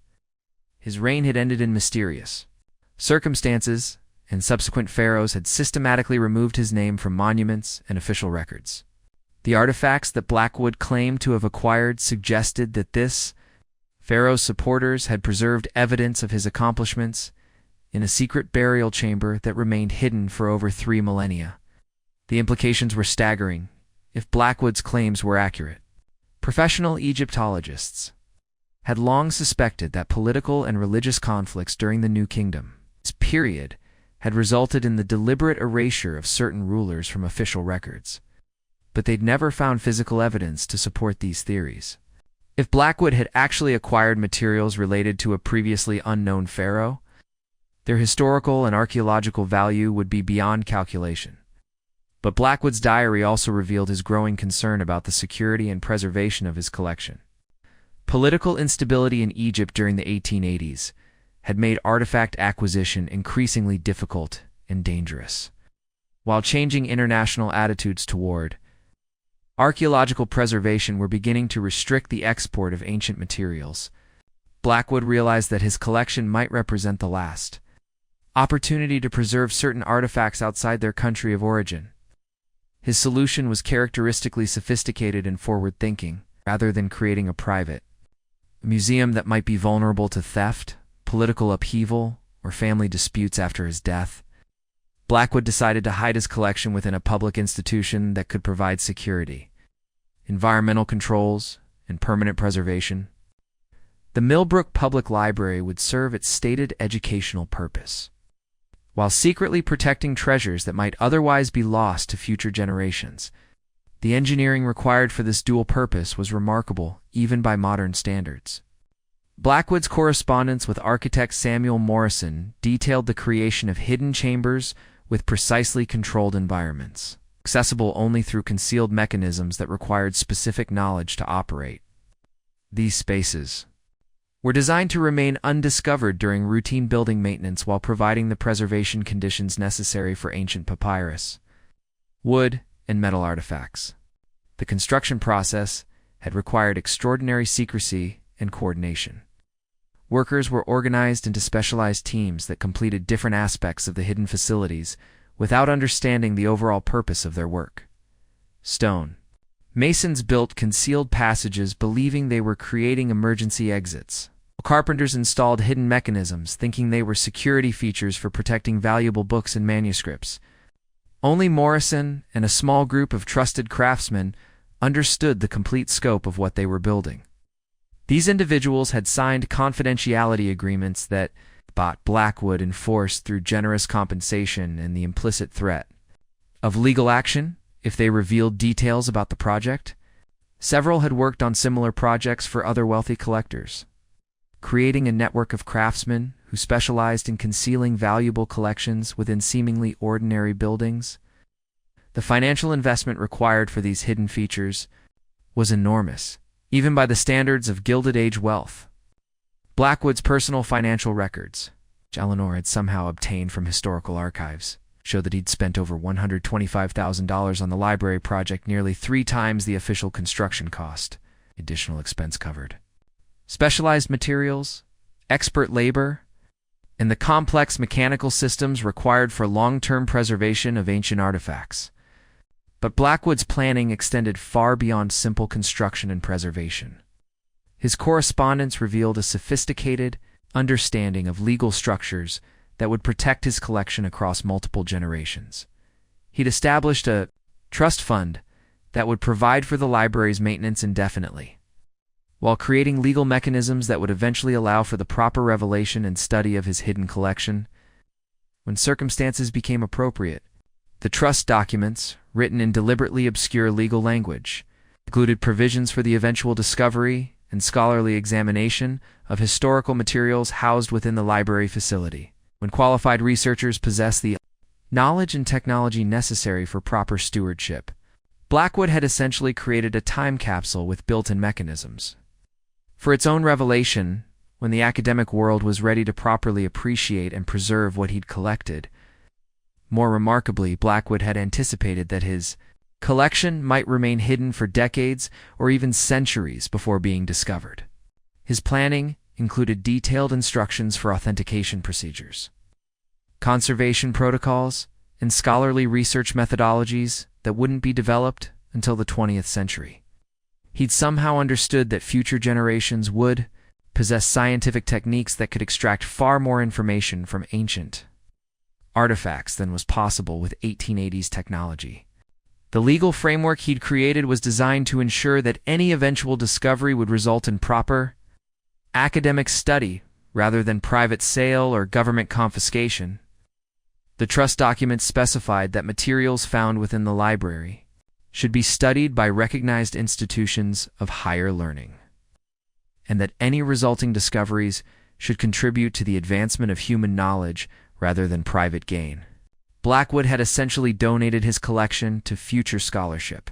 Speaker 1: His reign had ended in mysterious circumstances, and subsequent pharaohs had systematically removed his name from monuments and official records. The artifacts that Blackwood claimed to have acquired suggested that this pharaoh's supporters had preserved evidence of his accomplishments in a secret burial chamber that remained hidden for over 3 millennia. The implications were staggering if Blackwood's claims were accurate. Professional Egyptologists had long suspected that political and religious conflicts during the New Kingdom period had resulted in the deliberate erasure of certain rulers from official records, but they'd never found physical evidence to support these theories. If Blackwood had actually acquired materials related to a previously unknown pharaoh, their historical and archaeological value would be beyond calculation. But Blackwood's diary also revealed his growing concern about the security and preservation of his collection. Political instability in Egypt during the 1880s had made artifact acquisition increasingly difficult and dangerous, while changing international attitudes toward archaeological preservation were beginning to restrict the export of ancient materials. Blackwood realized that his collection might represent the last opportunity to preserve certain artifacts outside their country of origin. His solution was characteristically sophisticated and forward-thinking, rather than creating a private museum that might be vulnerable to theft, political upheaval, or family disputes after his death. Blackwood decided to hide his collection within a public institution that could provide security, environmental controls, and permanent preservation. The Millbrook Public Library would serve its stated educational purpose, while secretly protecting treasures that might otherwise be lost to future generations. The engineering required for this dual purpose was remarkable, even by modern standards. Blackwood's correspondence with architect Samuel Morrison detailed the creation of hidden chambers with precisely controlled environments, accessible only through concealed mechanisms that required specific knowledge to operate. These spaces were designed to remain undiscovered during routine building maintenance while providing the preservation conditions necessary for ancient papyrus, wood, and metal artifacts. The construction process had required extraordinary secrecy and coordination. Workers were organized into specialized teams that completed different aspects of the hidden facilities without understanding the overall purpose of their work. Stone masons built concealed passages believing they were creating emergency exits. Carpenters installed hidden mechanisms thinking they were security features for protecting valuable books and manuscripts. Only Morrison and a small group of trusted craftsmen understood the complete scope of what they were building. These individuals had signed confidentiality agreements that Blackwood enforced through generous compensation and the implicit threat of legal action if they revealed details about the project. Several had worked on similar projects for other wealthy collectors, creating a network of craftsmen who specialized in concealing valuable collections within seemingly ordinary buildings. The financial investment required for these hidden features was enormous, even by the standards of Gilded Age wealth. Blackwood's personal financial records, which Eleanor had somehow obtained from historical archives, show that he'd spent over $125,000 on the library project, nearly 3 times the official construction cost, additional expense covered. Specialized materials, expert labor, and the complex mechanical systems required for long-term preservation of ancient artifacts. But Blackwood's planning extended far beyond simple construction and preservation. His correspondence revealed a sophisticated understanding of legal structures that would protect his collection across multiple generations. He'd established a trust fund that would provide for the library's maintenance indefinitely, while creating legal mechanisms that would eventually allow for the proper revelation and study of his hidden collection when circumstances became appropriate. The trust documents, written in deliberately obscure legal language, included provisions for the eventual discovery and scholarly examination of historical materials housed within the library facility. When qualified researchers possess the knowledge and technology necessary for proper stewardship, Blackwood had essentially created a time capsule with built-in mechanisms for its own revelation when the academic world was ready to properly appreciate and preserve what he'd collected. More remarkably, Blackwood had anticipated that his collection might remain hidden for decades or even centuries before being discovered. His planning included detailed instructions for authentication procedures, conservation protocols, and scholarly research methodologies that wouldn't be developed until the 20th century. He'd somehow understood that future generations would possess scientific techniques that could extract far more information from ancient artifacts than was possible with 1880s technology. The legal framework he'd created was designed to ensure that any eventual discovery would result in proper academic study rather than private sale or government confiscation. The trust documents specified that materials found within the library should be studied by recognized institutions of higher learning, and that any resulting discoveries should contribute to the advancement of human knowledge rather than private gain. Blackwood had essentially donated his collection to future scholarship,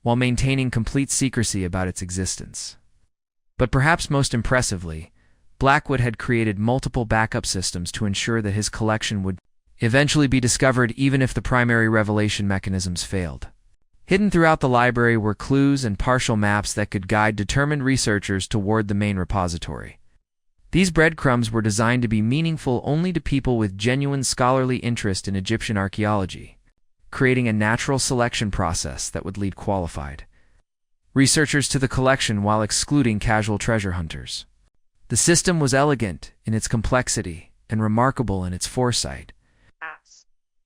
Speaker 1: while maintaining complete secrecy about its existence. But perhaps most impressively, Blackwood had created multiple backup systems to ensure that his collection would eventually be discovered even if the primary revelation mechanisms failed. Hidden throughout the library were clues and partial maps that could guide determined researchers toward the main repository. These breadcrumbs were designed to be meaningful only to people with genuine scholarly interest in Egyptian archaeology, creating a natural selection process that would lead qualified researchers to the collection while excluding casual treasure hunters. The system was elegant in its complexity and remarkable in its foresight.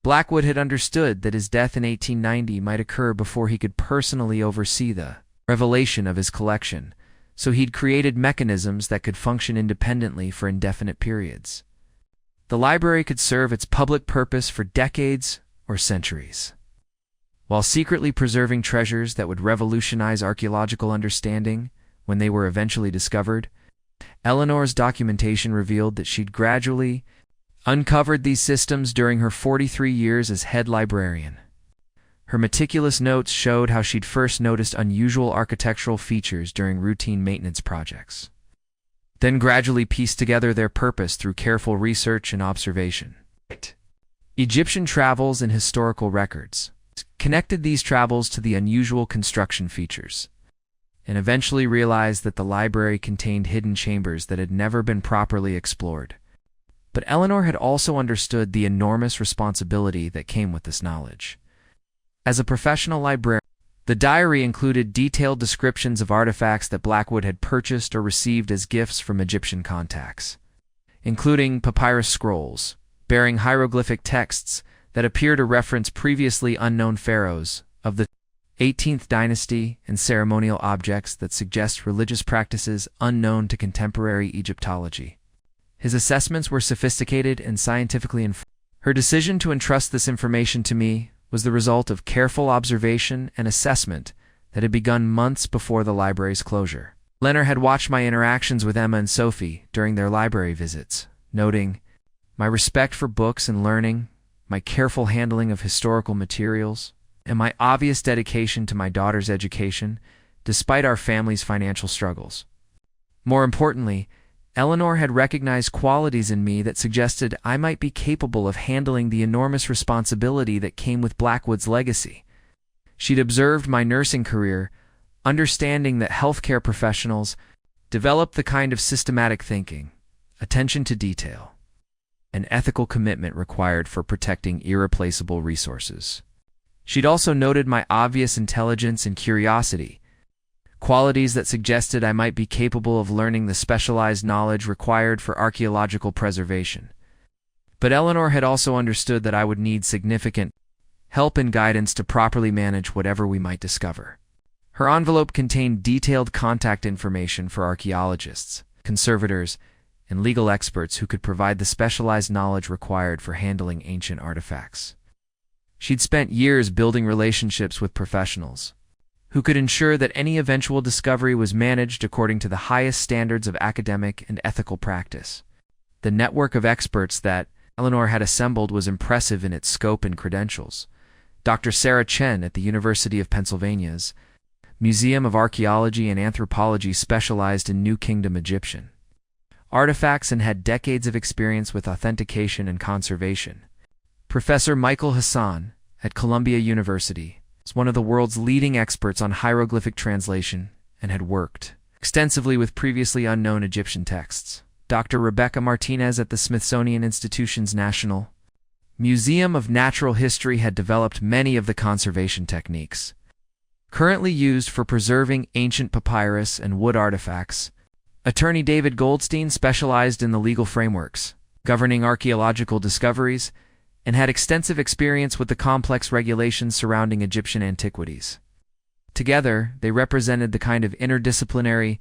Speaker 1: Blackwood had understood that his death in 1890 might occur before he could personally oversee the revelation of his collection, so he'd created mechanisms that could function independently for indefinite periods. The library could serve its public purpose for decades or centuries, while secretly preserving treasures that would revolutionize archaeological understanding when they were eventually discovered. Eleanor's documentation revealed that she'd gradually uncovered these systems during her 43 years as head librarian. Her meticulous notes showed how she'd first noticed unusual architectural features during routine maintenance projects, then gradually pieced together their purpose through careful research and observation. Egyptian travels and historical records connected these travels to the unusual construction features, and eventually realized that the library contained hidden chambers that had never been properly explored. But Eleanor had also understood the enormous responsibility that came with this knowledge. As a professional librarian, the diary included detailed descriptions of artifacts that Blackwood had purchased or received as gifts from Egyptian contacts, including papyrus scrolls bearing hieroglyphic texts that appear to reference previously unknown pharaohs of the 18th dynasty and ceremonial objects that suggest religious practices unknown to contemporary Egyptology. His assessments were sophisticated and scientifically informed. Her decision to entrust this information to me was the result of careful observation and assessment that had begun months before the library's closure. Eleanor had watched my interactions with Emma and Sophie during their library visits, noting my respect for books and learning, my careful handling of historical materials, and my obvious dedication to my daughter's education, despite our family's financial struggles. More importantly, Eleanor had recognized qualities in me that suggested I might be capable of handling the enormous responsibility that came with Blackwood's legacy. She'd observed my nursing career, understanding that healthcare professionals develop the kind of systematic thinking, attention to detail, and ethical commitment required for protecting irreplaceable resources. She'd also noted my obvious intelligence and curiosity, qualities that suggested I might be capable of learning the specialized knowledge required for archaeological preservation. But Eleanor had also understood that I would need significant help and guidance to properly manage whatever we might discover. Her envelope contained detailed contact information for archaeologists, conservators, and legal experts who could provide the specialized knowledge required for handling ancient artifacts. She'd spent years building relationships with professionals, who could ensure that any eventual discovery was managed according to the highest standards of academic and ethical practice. The network of experts that Eleanor had assembled was impressive in its scope and credentials. Dr. Sarah Chen at the University of Pennsylvania's Museum of Archaeology and Anthropology specialized in New Kingdom Egyptian artifacts and had decades of experience with authentication and conservation. Professor Michael Hassan at Columbia University is one of the world's leading experts on hieroglyphic translation and had worked extensively with previously unknown Egyptian texts. Dr. Rebecca Martinez at the Smithsonian Institution's National Museum of Natural History had developed many of the conservation techniques currently used for preserving ancient papyrus and wood artifacts. Attorney David Goldstein specialized in the legal frameworks governing archaeological discoveries and had extensive experience with the complex regulations surrounding Egyptian antiquities. Together, they represented the kind of interdisciplinary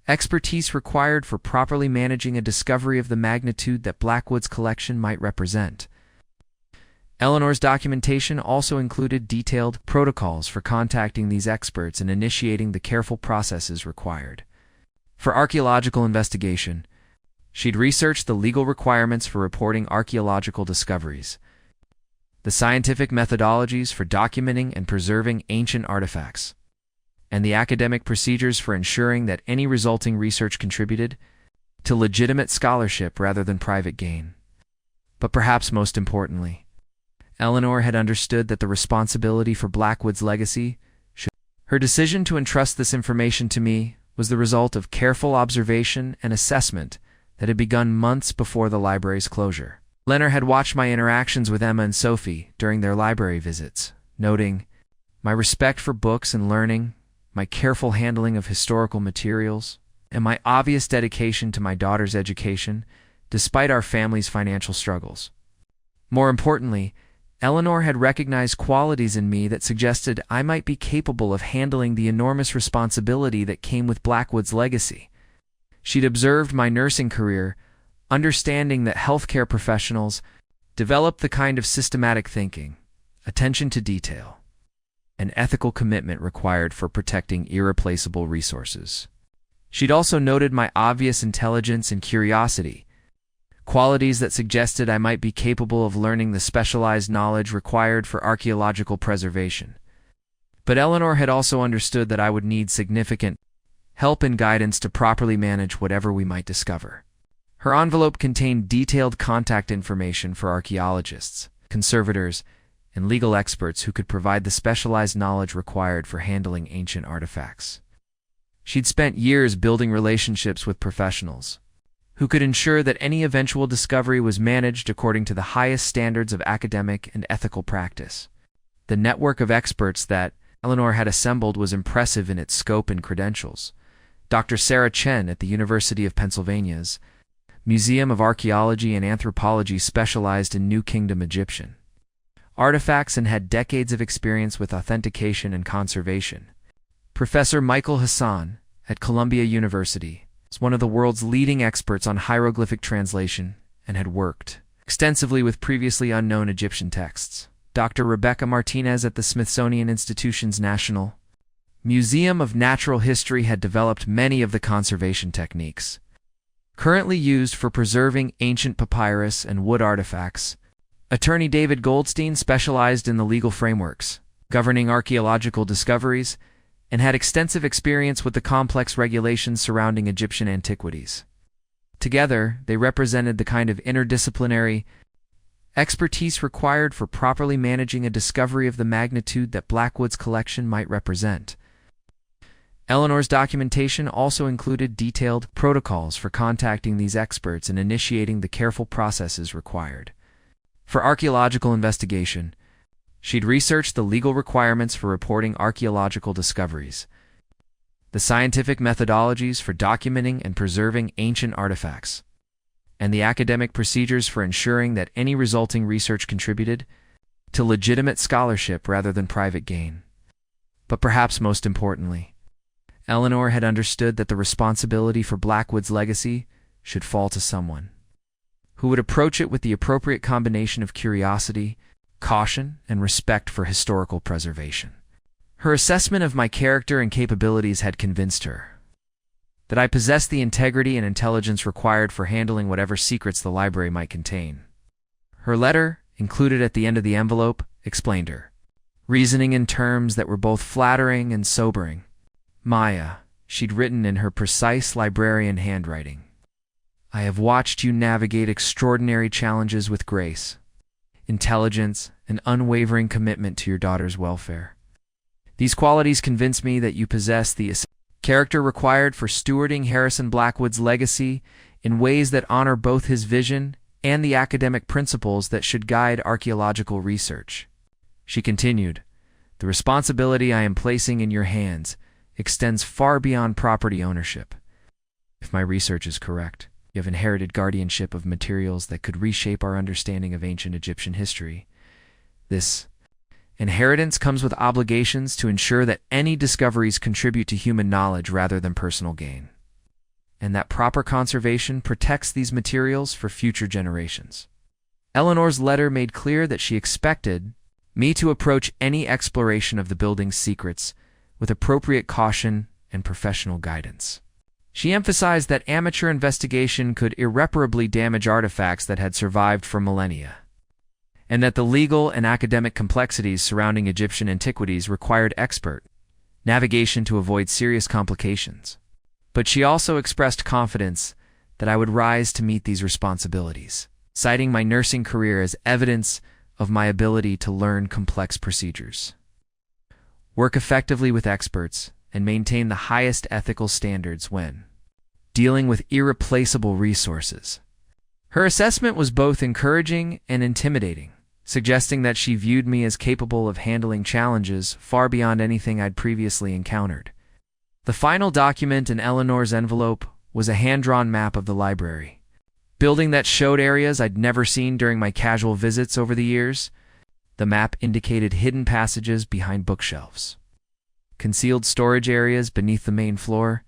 Speaker 1: expertise required for properly managing a discovery of the magnitude that Blackwood's collection might represent. Eleanor's documentation also included detailed protocols for contacting these experts and initiating the careful processes required. For archaeological investigation, she'd researched the legal requirements for reporting archaeological discoveries, the scientific methodologies for documenting and preserving ancient artifacts, and the academic procedures for ensuring that any resulting research contributed to legitimate scholarship rather than private gain. But perhaps most importantly, Eleanor had understood that the responsibility for Blackwood's legacy should. Her decision to entrust this information to me was the result of careful observation and assessment that had begun months before the library's closure. Eleanor had watched my interactions with Emma and Sophie during their library visits, noting my respect for books and learning, my careful handling of historical materials, and my obvious dedication to my daughter's education, despite our family's financial struggles. More importantly, Eleanor had recognized qualities in me that suggested I might be capable of handling the enormous responsibility that came with Blackwood's legacy. She'd observed my nursing career, understanding that healthcare professionals develop the kind of systematic thinking, attention to detail, and ethical commitment required for protecting irreplaceable resources. She'd also noted my obvious intelligence and curiosity, qualities that suggested I might be capable of learning the specialized knowledge required for archaeological preservation. But Eleanor had also understood that I would need significant help and guidance to properly manage whatever we might discover. Her envelope contained detailed contact information for archaeologists, conservators, and legal experts who could provide the specialized knowledge required for handling ancient artifacts. She'd spent years building relationships with professionals who could ensure that any eventual discovery was managed according to the highest standards of academic and ethical practice. The network of experts that Eleanor had assembled was impressive in its scope and credentials. Dr. Sarah Chen at the University of Pennsylvania's Museum of Archaeology and Anthropology specialized in New Kingdom Egyptian artifacts and had decades of experience with authentication and conservation. Professor Michael Hassan at Columbia University is one of the world's leading experts on hieroglyphic translation and had worked extensively with previously unknown Egyptian texts. Dr. Rebecca Martinez at the Smithsonian Institution's National Museum of Natural History had developed many of the conservation techniques currently used for preserving ancient papyrus and wood artifacts. Attorney David Goldstein specialized in the legal frameworks governing archaeological discoveries and had extensive experience with the complex regulations surrounding Egyptian antiquities. Together, they represented the kind of interdisciplinary expertise required for properly managing a discovery of the magnitude that Blackwood's collection might represent. Eleanor's documentation also included detailed protocols for contacting these experts and initiating the careful processes required. For archaeological investigation, she'd researched the legal requirements for reporting archaeological discoveries, the scientific methodologies for documenting and preserving ancient artifacts, and the academic procedures for ensuring that any resulting research contributed to legitimate scholarship rather than private gain. But perhaps most importantly, Eleanor had understood that the responsibility for Blackwood's legacy should fall to someone who would approach it with the appropriate combination of curiosity, caution, and respect for historical preservation. Her assessment of my character and capabilities had convinced her that I possessed the integrity and intelligence required for handling whatever secrets the library might contain. Her letter, included at the end of the envelope, explained her reasoning in terms that were both flattering and sobering. Maya, she'd written in her precise librarian handwriting, I have watched you navigate extraordinary challenges with grace, intelligence, and unwavering commitment to your daughter's welfare. These qualities convince me that you possess the character required for stewarding Harrison Blackwood's legacy in ways that honor both his vision and the academic principles that should guide archaeological research. She continued, the responsibility I am placing in your hands extends far beyond property ownership. If my research is correct, you have inherited guardianship of materials that could reshape our understanding of ancient Egyptian history. This inheritance comes with obligations to ensure that any discoveries contribute to human knowledge rather than personal gain, and that proper conservation protects these materials for future generations. Eleanor's letter made clear that she expected me to approach any exploration of the building's secrets with appropriate caution and professional guidance. She emphasized that amateur investigation could irreparably damage artifacts that had survived for millennia, and that the legal and academic complexities surrounding Egyptian antiquities required expert navigation to avoid serious complications. But she also expressed confidence that I would rise to meet these responsibilities, citing my nursing career as evidence of my ability to learn complex procedures, work effectively with experts, and maintain the highest ethical standards when dealing with irreplaceable resources. Her assessment was both encouraging and intimidating, suggesting that she viewed me as capable of handling challenges far beyond anything I'd previously encountered. The final document in Eleanor's envelope was a hand-drawn map of the library, building that showed areas I'd never seen during my casual visits over the years. The map indicated hidden passages behind bookshelves, concealed storage areas beneath the main floor,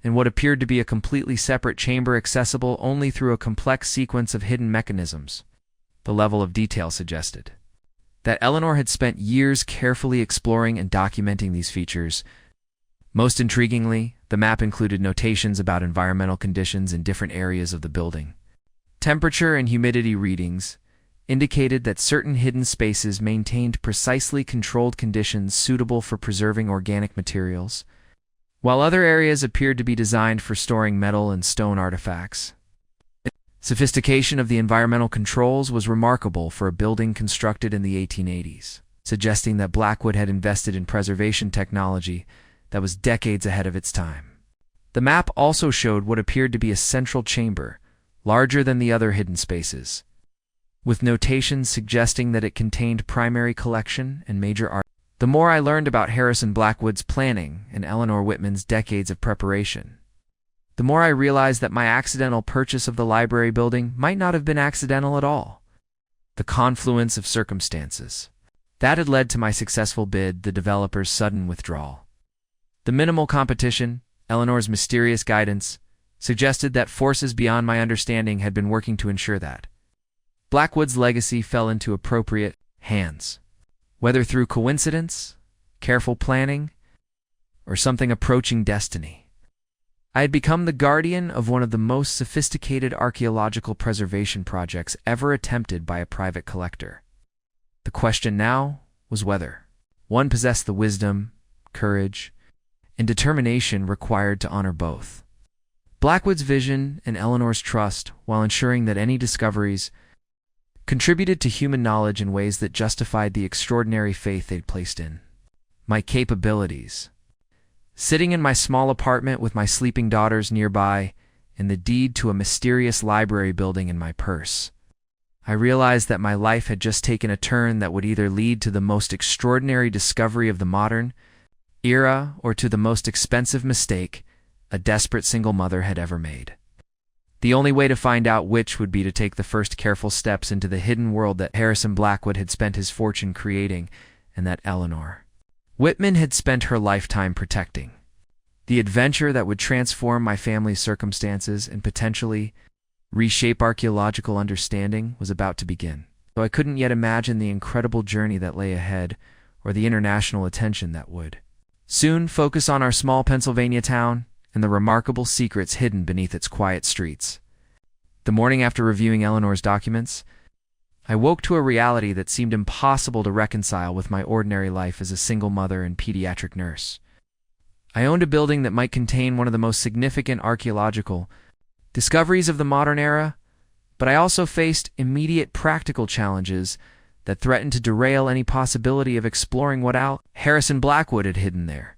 Speaker 1: and what appeared to be a completely separate chamber accessible only through a complex sequence of hidden mechanisms. The level of detail suggested that Eleanor had spent years carefully exploring and documenting these features. Most intriguingly, the map included notations about environmental conditions in different areas of the building. Temperature and humidity readings indicated that certain hidden spaces maintained precisely controlled conditions suitable for preserving organic materials, while other areas appeared to be designed for storing metal and stone artifacts. Sophistication of the environmental controls was remarkable for a building constructed in the 1880s, suggesting that Blackwood had invested in preservation technology that was decades ahead of its time. The map also showed what appeared to be a central chamber, larger than the other hidden spaces, with notations suggesting that it contained primary collection and major art. The more I learned about Harrison Blackwood's planning and Eleanor Whitman's decades of preparation, the more I realized that my accidental purchase of the library building might not have been accidental at all. The confluence of circumstances that had led to my successful bid, the developer's sudden withdrawal, the minimal competition, Eleanor's mysterious guidance, suggested that forces beyond my understanding had been working to ensure that Blackwood's legacy fell into appropriate hands, whether through coincidence, careful planning, or something approaching destiny. I had become the guardian of one of the most sophisticated archaeological preservation projects ever attempted by a private collector. The question now was whether one possessed the wisdom, courage, and determination required to honor both Blackwood's vision and Eleanor's trust, while ensuring that any discoveries contributed to human knowledge in ways that justified the extraordinary faith they'd placed in my capabilities. Sitting in my small apartment with my sleeping daughters nearby and the deed to a mysterious library building in my purse, I realized that my life had just taken a turn that would either lead to the most extraordinary discovery of the modern era or to the most expensive mistake a desperate single mother had ever made. The only way to find out which would be to take the first careful steps into the hidden world that Harrison Blackwood had spent his fortune creating and that Eleanor Whitman had spent her lifetime protecting. The adventure that would transform my family's circumstances and potentially reshape archaeological understanding was about to begin. Though I couldn't yet imagine the incredible journey that lay ahead or the international attention that would soon focus on our small Pennsylvania town and the remarkable secrets hidden beneath its quiet streets. The morning after reviewing Eleanor's documents, I woke to a reality that seemed impossible to reconcile with my ordinary life as a single mother and pediatric nurse. I owned a building that might contain one of the most significant archaeological discoveries of the modern era, but I also faced immediate practical challenges that threatened to derail any possibility of exploring what Al Harrison Blackwood had hidden there.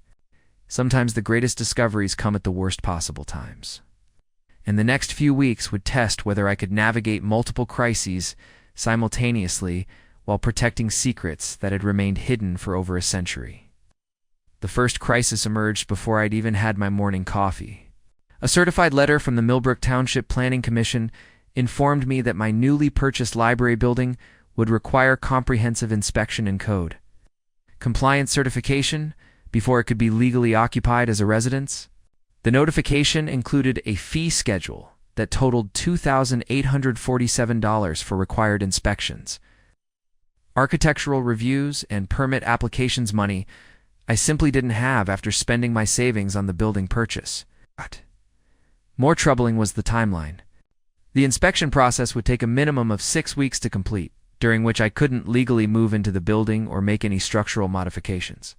Speaker 1: Sometimes the greatest discoveries come at the worst possible times. And the next few weeks would test whether I could navigate multiple crises simultaneously while protecting secrets that had remained hidden for over a century. The first crisis emerged before I'd even had my morning coffee. A certified letter from the Millbrook Township Planning Commission informed me that my newly purchased library building would require comprehensive inspection and code compliance certification before it could be legally occupied as a residence. The notification included a fee schedule that totaled $2,847 for required inspections, architectural reviews, and permit applications money I simply didn't have after spending my savings on the building purchase. More troubling was the timeline. The inspection process would take a minimum of 6 weeks to complete, during which I couldn't legally move into the building or make any structural modifications.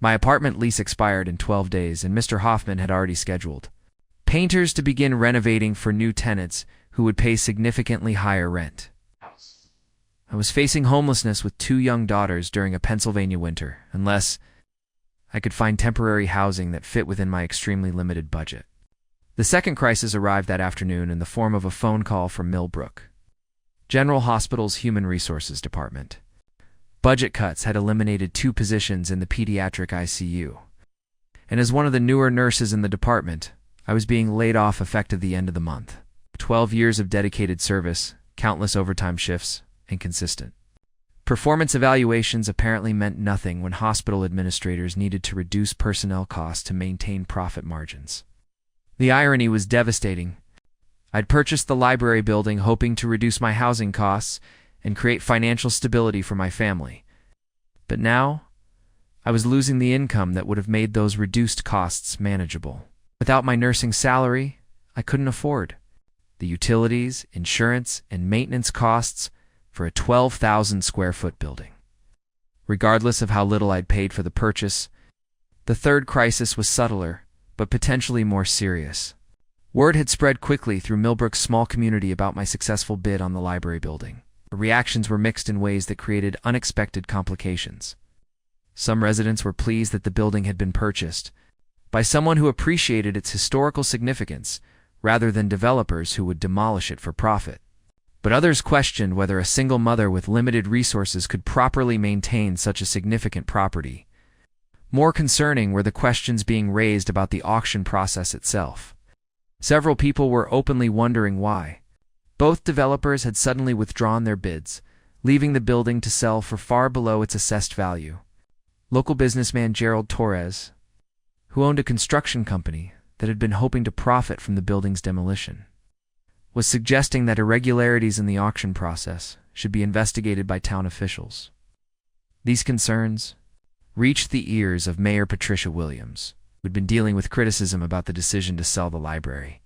Speaker 1: My apartment lease expired in 12 days, and Mr. Hoffman had already scheduled painters to begin renovating for new tenants who would pay significantly higher rent. I was facing homelessness with 2 young daughters during a Pennsylvania winter, unless I could find temporary housing that fit within my extremely limited budget. The second crisis arrived that afternoon in the form of a phone call from Millbrook General Hospital's Human Resources Department. Budget cuts had eliminated 2 positions in the pediatric ICU, and as one of the newer nurses in the department, I was being laid off effective the end of the month. 12 years of dedicated service, countless overtime shifts, and consistent performance evaluations apparently meant nothing when hospital administrators needed to reduce personnel costs to maintain profit margins. The irony was devastating. I'd purchased the library building hoping to reduce my housing costs and create financial stability for my family. But now, I was losing the income that would have made those reduced costs manageable. Without my nursing salary, I couldn't afford the utilities, insurance, and maintenance costs for a 12,000 square foot building. Regardless of how little I'd paid for the purchase, the third crisis was subtler, but potentially more serious. Word had spread quickly through Millbrook's small community about my successful bid on the library building. The reactions were mixed in ways that created unexpected complications. Some residents were pleased that the building had been purchased by someone who appreciated its historical significance rather than developers who would demolish it for profit. But others questioned whether a single mother with limited resources could properly maintain such a significant property. More concerning were the questions being raised about the auction process itself. Several people were openly wondering why both developers had suddenly withdrawn their bids, leaving the building to sell for far below its assessed value. Local businessman Gerald Torres, who owned a construction company that had been hoping to profit from the building's demolition, was suggesting that irregularities in the auction process should be investigated by town officials. These concerns reached the ears of Mayor Patricia Williams, who had been dealing with criticism about the decision to sell the library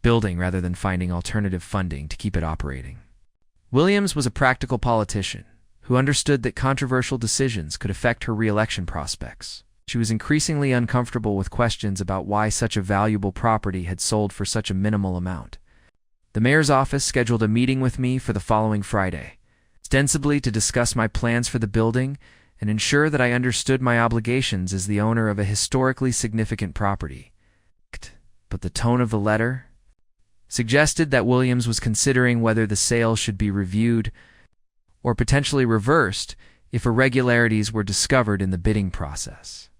Speaker 1: building rather than finding alternative funding to keep it operating. Williams was a practical politician who understood that controversial decisions could affect her re-election prospects. She was increasingly uncomfortable with questions about why such a valuable property had sold for such a minimal amount. The mayor's office scheduled a meeting with me for the following Friday, ostensibly to discuss my plans for the building and ensure that I understood my obligations as the owner of a historically significant property. But the tone of the letter suggested that Williams was considering whether the sale should be reviewed or potentially reversed if irregularities were discovered in the bidding process.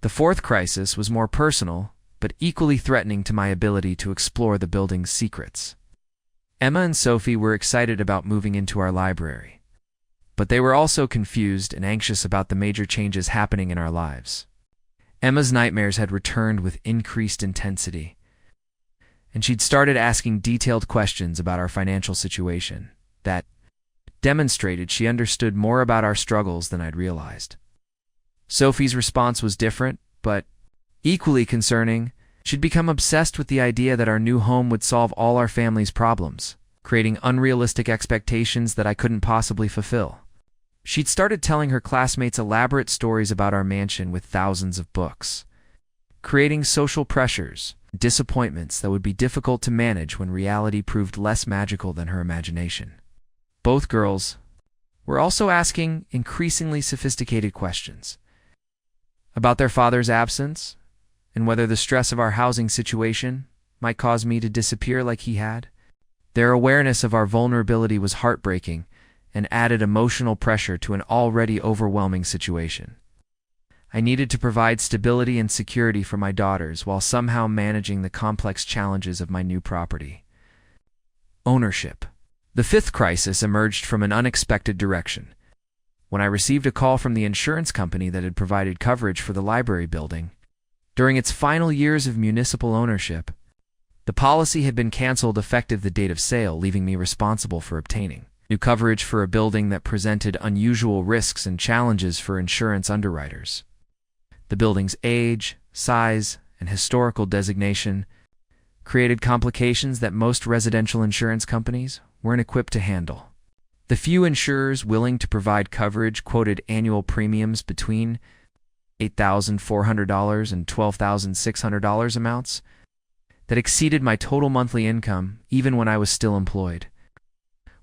Speaker 1: The fourth crisis was more personal, but equally threatening to my ability to explore the building's secrets. Emma and Sophie were excited about moving into our library, but they were also confused and anxious about the major changes happening in our lives. Emma's nightmares had returned with increased intensity, and she'd started asking detailed questions about our financial situation that, demonstrated she understood more about our struggles than I'd realized. Sophie's response was different, but equally concerning. She'd become obsessed with the idea that our new home would solve all our family's problems, creating unrealistic expectations that I couldn't possibly fulfill. She'd started telling her classmates elaborate stories about our mansion with thousands of books, creating social pressures, disappointments that would be difficult to manage when reality proved less magical than her imagination. Both girls were also asking increasingly sophisticated questions about their father's absence and whether the stress of our housing situation might cause me to disappear like he had. Their awareness of our vulnerability was heartbreaking and added emotional pressure to an already overwhelming situation. I needed to provide stability and security for my daughters while somehow managing the complex challenges of my new property. Ownership. The fifth crisis emerged from an unexpected direction. When I received a call from the insurance company that had provided coverage for the library building, during its final years of municipal ownership, the policy had been canceled effective the date of sale, leaving me responsible for obtaining new coverage for a building that presented unusual risks and challenges for insurance underwriters. The building's age, size, and historical designation created complications that most residential insurance companies weren't equipped to handle. The few insurers willing to provide coverage quoted annual premiums between $8,400 and $12,600 amounts that exceeded my total monthly income even when I was still employed.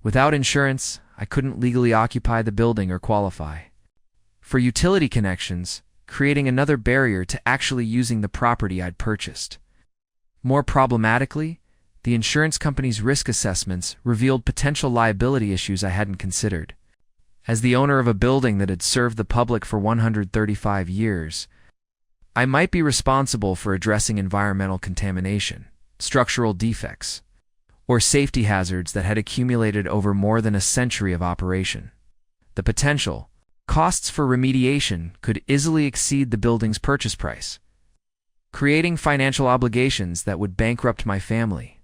Speaker 1: Without insurance, I couldn't legally occupy the building or qualify for utility connections, creating another barrier to actually using the property I'd purchased. More problematically, the insurance company's risk assessments revealed potential liability issues I hadn't considered. As the owner of a building that had served the public for 135 years, I might be responsible for addressing environmental contamination, structural defects, or safety hazards that had accumulated over more than a century of operation. The potential costs for remediation could easily exceed the building's purchase price, creating financial obligations that would bankrupt my family.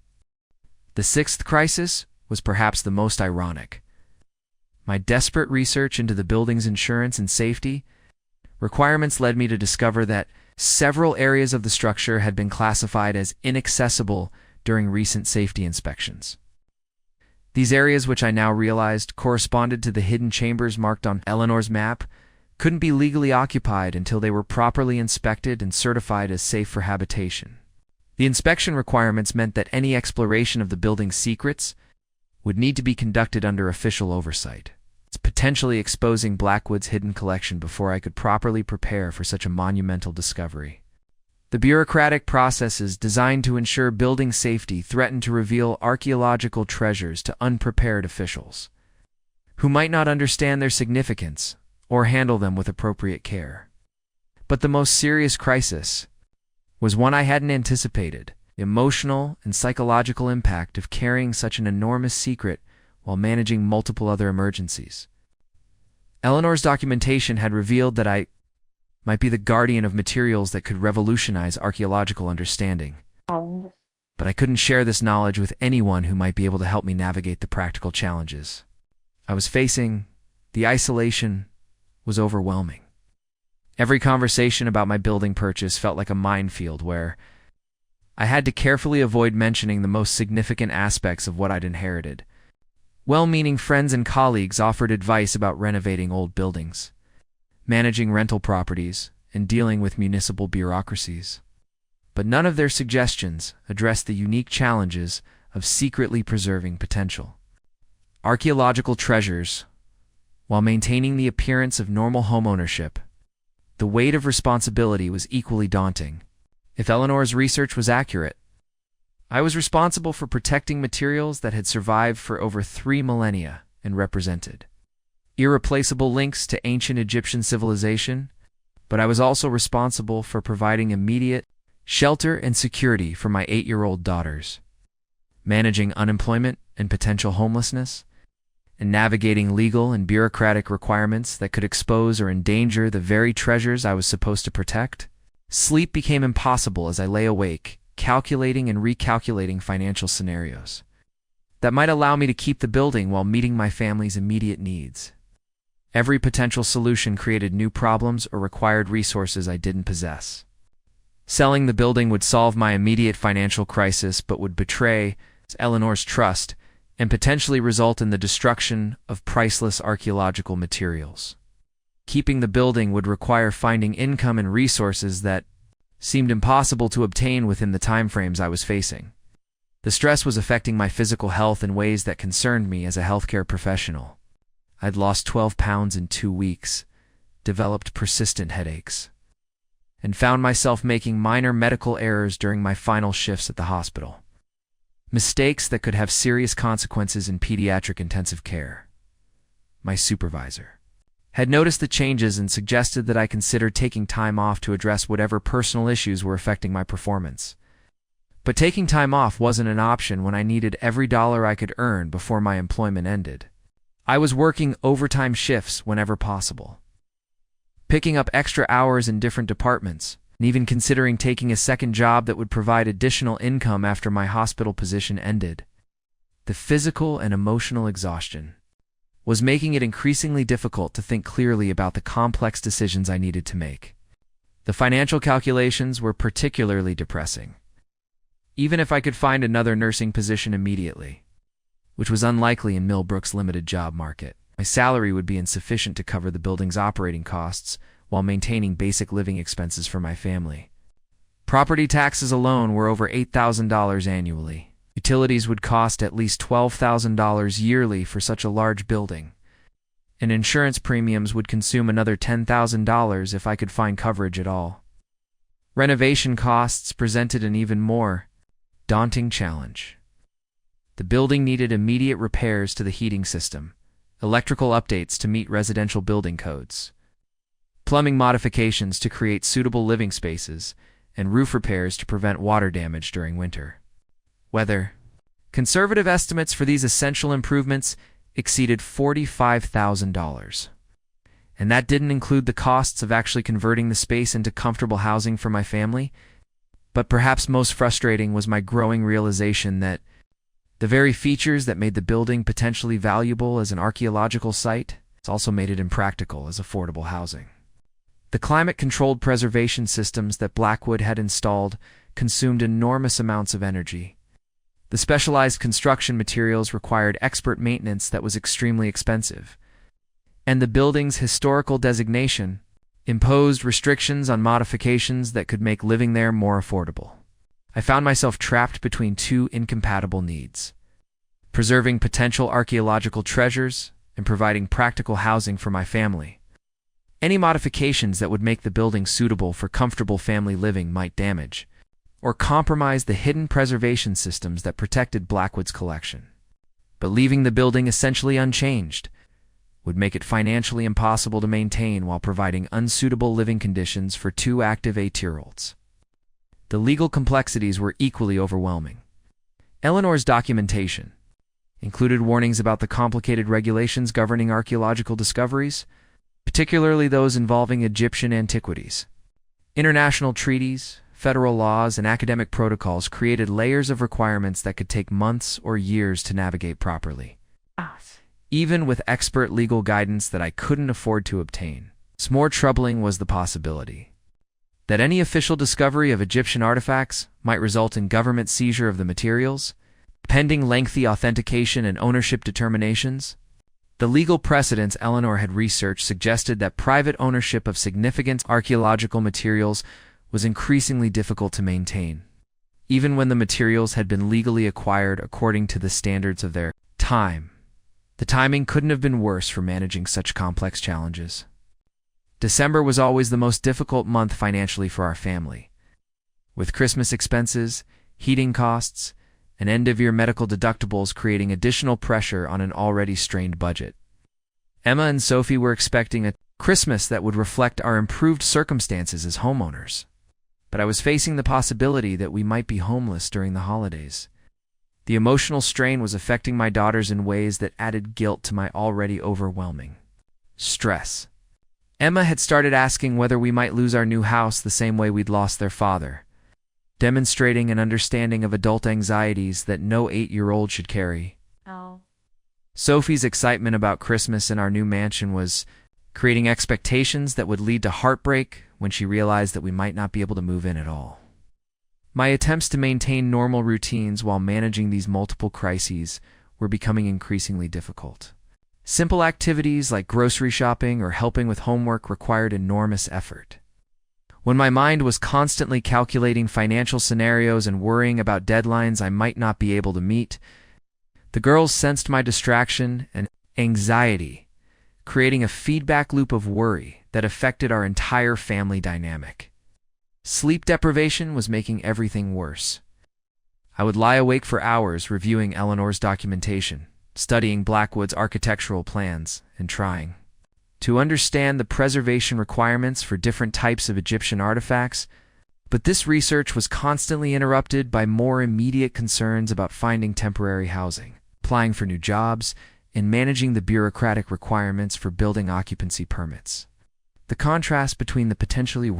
Speaker 1: The sixth crisis was perhaps the most ironic. My desperate research into the building's insurance and safety requirements led me to discover that several areas of the structure had been classified as inaccessible during recent safety inspections. These areas, which I now realized corresponded to the hidden chambers marked on Eleanor's map, couldn't be legally occupied until they were properly inspected and certified as safe for habitation. The inspection requirements meant that any exploration of the building's secrets would need to be conducted under official oversight, potentially exposing Blackwood's hidden collection before I could properly prepare for such a monumental discovery. The bureaucratic processes designed to ensure building safety threatened to reveal archaeological treasures to unprepared officials, who might not understand their significance or handle them with appropriate care. But the most serious crisis was one I hadn't anticipated: the emotional and psychological impact of carrying such an enormous secret while managing multiple other emergencies. Eleanor's documentation had revealed that I might be the guardian of materials that could revolutionize archaeological understanding. But I couldn't share this knowledge with anyone who might be able to help me navigate the practical challenges I was facing. The isolation was overwhelming. Every conversation about my building purchase felt like a minefield where I had to carefully avoid mentioning the most significant aspects of what I'd inherited. Well-meaning friends and colleagues offered advice about renovating old buildings, managing rental properties, and dealing with municipal bureaucracies. But none of their suggestions addressed the unique challenges of secretly preserving potential archaeological treasures while maintaining the appearance of normal home ownership. The weight of responsibility was equally daunting. If Eleanor's research was accurate, I was responsible for protecting materials that had survived for over 3 millennia and represented irreplaceable links to ancient Egyptian civilization, but I was also responsible for providing immediate shelter and security for my 8-year-old daughters, managing unemployment and potential homelessness, and navigating legal and bureaucratic requirements that could expose or endanger the very treasures I was supposed to protect. Sleep became impossible as I lay awake, calculating and recalculating financial scenarios. that might allow me to keep the building while meeting my family's immediate needs. Every potential solution created new problems or required resources I didn't possess. Selling the building would solve my immediate financial crisis but would betray Eleanor's trust and potentially result in the destruction of priceless archaeological materials. Keeping the building would require finding income and resources that seemed impossible to obtain within the timeframes I was facing. The stress was affecting my physical health in ways that concerned me as a healthcare professional. I'd lost 12 pounds in 2 weeks, developed persistent headaches, and found myself making minor medical errors during my final shifts at the hospital. Mistakes that could have serious consequences in pediatric intensive care. My supervisor had noticed the changes and suggested that I consider taking time off to address whatever personal issues were affecting my performance. But taking time off wasn't an option when I needed every dollar I could earn before my employment ended. I was working overtime shifts whenever possible, picking up extra hours in different departments, and even considering taking a second job that would provide additional income after my hospital position ended. The physical and emotional exhaustion was making it increasingly difficult to think clearly about the complex decisions I needed to make. The financial calculations were particularly depressing. Even if I could find another nursing position immediately, which was unlikely in Millbrook's limited job market, my salary would be insufficient to cover the building's operating costs while maintaining basic living expenses for my family. Property taxes alone were over $8,000 annually. Utilities would cost at least $12,000 yearly for such a large building, and insurance premiums would consume another $10,000 if I could find coverage at all. Renovation costs presented an even more daunting challenge. The building needed immediate repairs to the heating system, electrical updates to meet residential building codes, plumbing modifications to create suitable living spaces, and roof repairs to prevent water damage during winter weather. Conservative estimates for these essential improvements exceeded $45,000. And that didn't include the costs of actually converting the space into comfortable housing for my family. But perhaps most frustrating was my growing realization that the very features that made the building potentially valuable as an archaeological site also made it impractical as affordable housing. The climate-controlled preservation systems that Blackwood had installed consumed enormous amounts of energy. The specialized construction materials required expert maintenance that was extremely expensive, and the building's historical designation imposed restrictions on modifications that could make living there more affordable. I found myself trapped between two incompatible needs: preserving potential archaeological treasures and providing practical housing for my family. Any modifications that would make the building suitable for comfortable family living might damage or compromise the hidden preservation systems that protected Blackwood's collection. But leaving the building essentially unchanged would make it financially impossible to maintain while providing unsuitable living conditions for 2 active 8-year-olds. The legal complexities were equally overwhelming. Eleanor's documentation included warnings about the complicated regulations governing archaeological discoveries, particularly those involving Egyptian antiquities. International treaties, federal laws, and academic protocols created layers of requirements that could take months or years to navigate properly, even with expert legal guidance that I couldn't afford to obtain. More troubling was the possibility that any official discovery of Egyptian artifacts might result in government seizure of the materials, pending lengthy authentication and ownership determinations. The legal precedents Eleanor had researched suggested that private ownership of significant archaeological materials was increasingly difficult to maintain, even when the materials had been legally acquired according to the standards of their time. The timing couldn't have been worse for managing such complex challenges. December was always the most difficult month financially for our family, with Christmas expenses, heating costs, and end-of-year medical deductibles creating additional pressure on an already strained budget. Emma and Sophie were expecting a Christmas that would reflect our improved circumstances as homeowners, but I was facing the possibility that we might be homeless during the holidays. The emotional strain was affecting my daughters in ways that added guilt to my already overwhelming stress. Emma had started asking whether we might lose our new house the same way we'd lost their father, demonstrating an understanding of adult anxieties that no 8-year-old should carry. Sophie's excitement about Christmas in our new mansion was creating expectations that would lead to heartbreak when she realized that we might not be able to move in at all. My attempts to maintain normal routines while managing these multiple crises were becoming increasingly difficult. Simple activities like grocery shopping or helping with homework required enormous effort. When my mind was constantly calculating financial scenarios and worrying about deadlines I might not be able to meet, the girls sensed my distraction and anxiety, creating a feedback loop of worry that affected our entire family dynamic. Sleep deprivation was making everything worse. I would lie awake for hours reviewing Eleanor's documentation, studying Blackwood's architectural plans, and trying to understand the preservation requirements for different types of Egyptian artifacts, but this research was constantly interrupted by more immediate concerns about finding temporary housing, applying for new jobs, and managing the bureaucratic requirements for building occupancy permits. The contrast between the potentially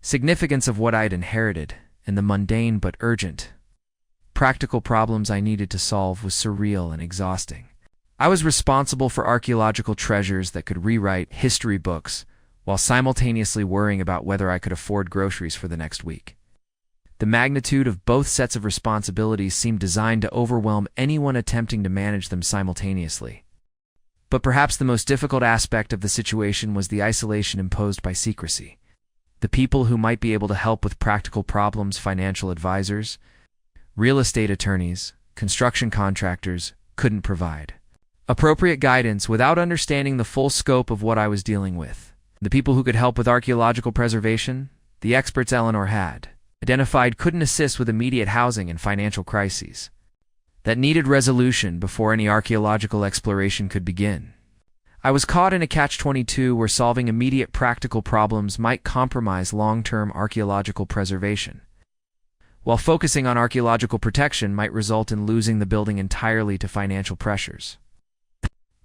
Speaker 1: significance of what I had inherited and the mundane but urgent practical problems I needed to solve was surreal and exhausting. I was responsible for archaeological treasures that could rewrite history books while simultaneously worrying about whether I could afford groceries for the next week. The magnitude of both sets of responsibilities seemed designed to overwhelm anyone attempting to manage them simultaneously. But perhaps the most difficult aspect of the situation was the isolation imposed by secrecy. The people who might be able to help with practical problems, financial advisors, real estate attorneys, construction contractors, couldn't provide appropriate guidance without understanding the full scope of what I was dealing with. The people who could help with archaeological preservation, the experts Eleanor had identified, couldn't assist with immediate housing and financial crises that needed resolution before any archaeological exploration could begin. I was caught in a catch-22 where solving immediate practical problems might compromise long-term archaeological preservation, while focusing on archaeological protection might result in losing the building entirely to financial pressures.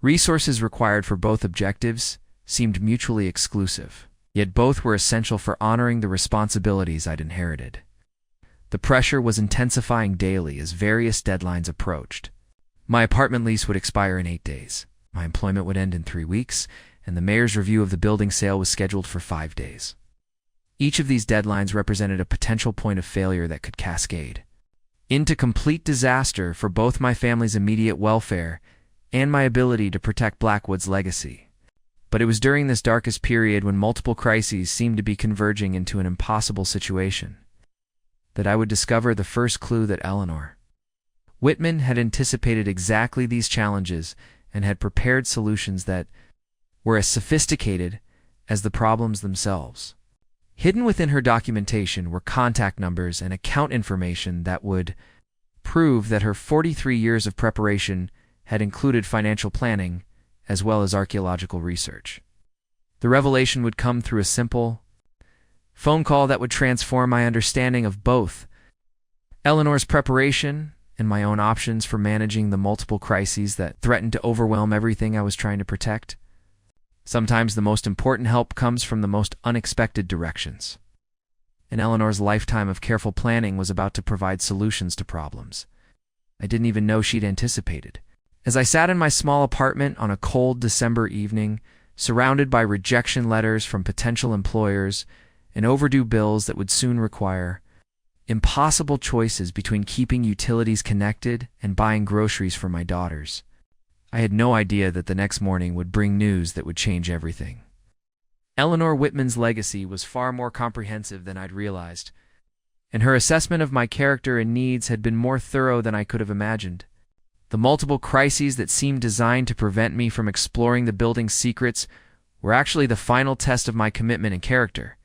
Speaker 1: Resources required for both objectives seemed mutually exclusive, yet both were essential for honoring the responsibilities I'd inherited. The pressure was intensifying daily as various deadlines approached. My apartment lease would expire in 8 days. My employment would end in 3 weeks, and the mayor's review of the building sale was scheduled for 5 days. Each of these deadlines represented a potential point of failure that could cascade into complete disaster for both my family's immediate welfare and my ability to protect Blackwood's legacy. But it was during this darkest period, when multiple crises seemed to be converging into an impossible situation, that I would discover the first clue that Eleanor Whitman had anticipated exactly these challenges and had prepared solutions that were as sophisticated as the problems themselves. Hidden within her documentation were contact numbers and account information that would prove that her 43 years of preparation had included financial planning as well as archaeological research. The revelation would come through a simple phone call that would transform my understanding of both Eleanor's preparation and my own options for managing the multiple crises that threatened to overwhelm everything I was trying to protect. Sometimes the most important help comes from the most unexpected directions, and Eleanor's lifetime of careful planning was about to provide solutions to problems I didn't even know she'd anticipated. As I sat in my small apartment on a cold December evening, surrounded by rejection letters from potential employers and overdue bills that would soon require impossible choices between keeping utilities connected and buying groceries for my daughters, I had no idea that the next morning would bring news that would change everything. Eleanor Whitman's legacy was far more comprehensive than I'd realized, and her assessment of my character and needs had been more thorough than I could have imagined. The multiple crises that seemed designed to prevent me from exploring the building's secrets were actually the final test of my commitment and character.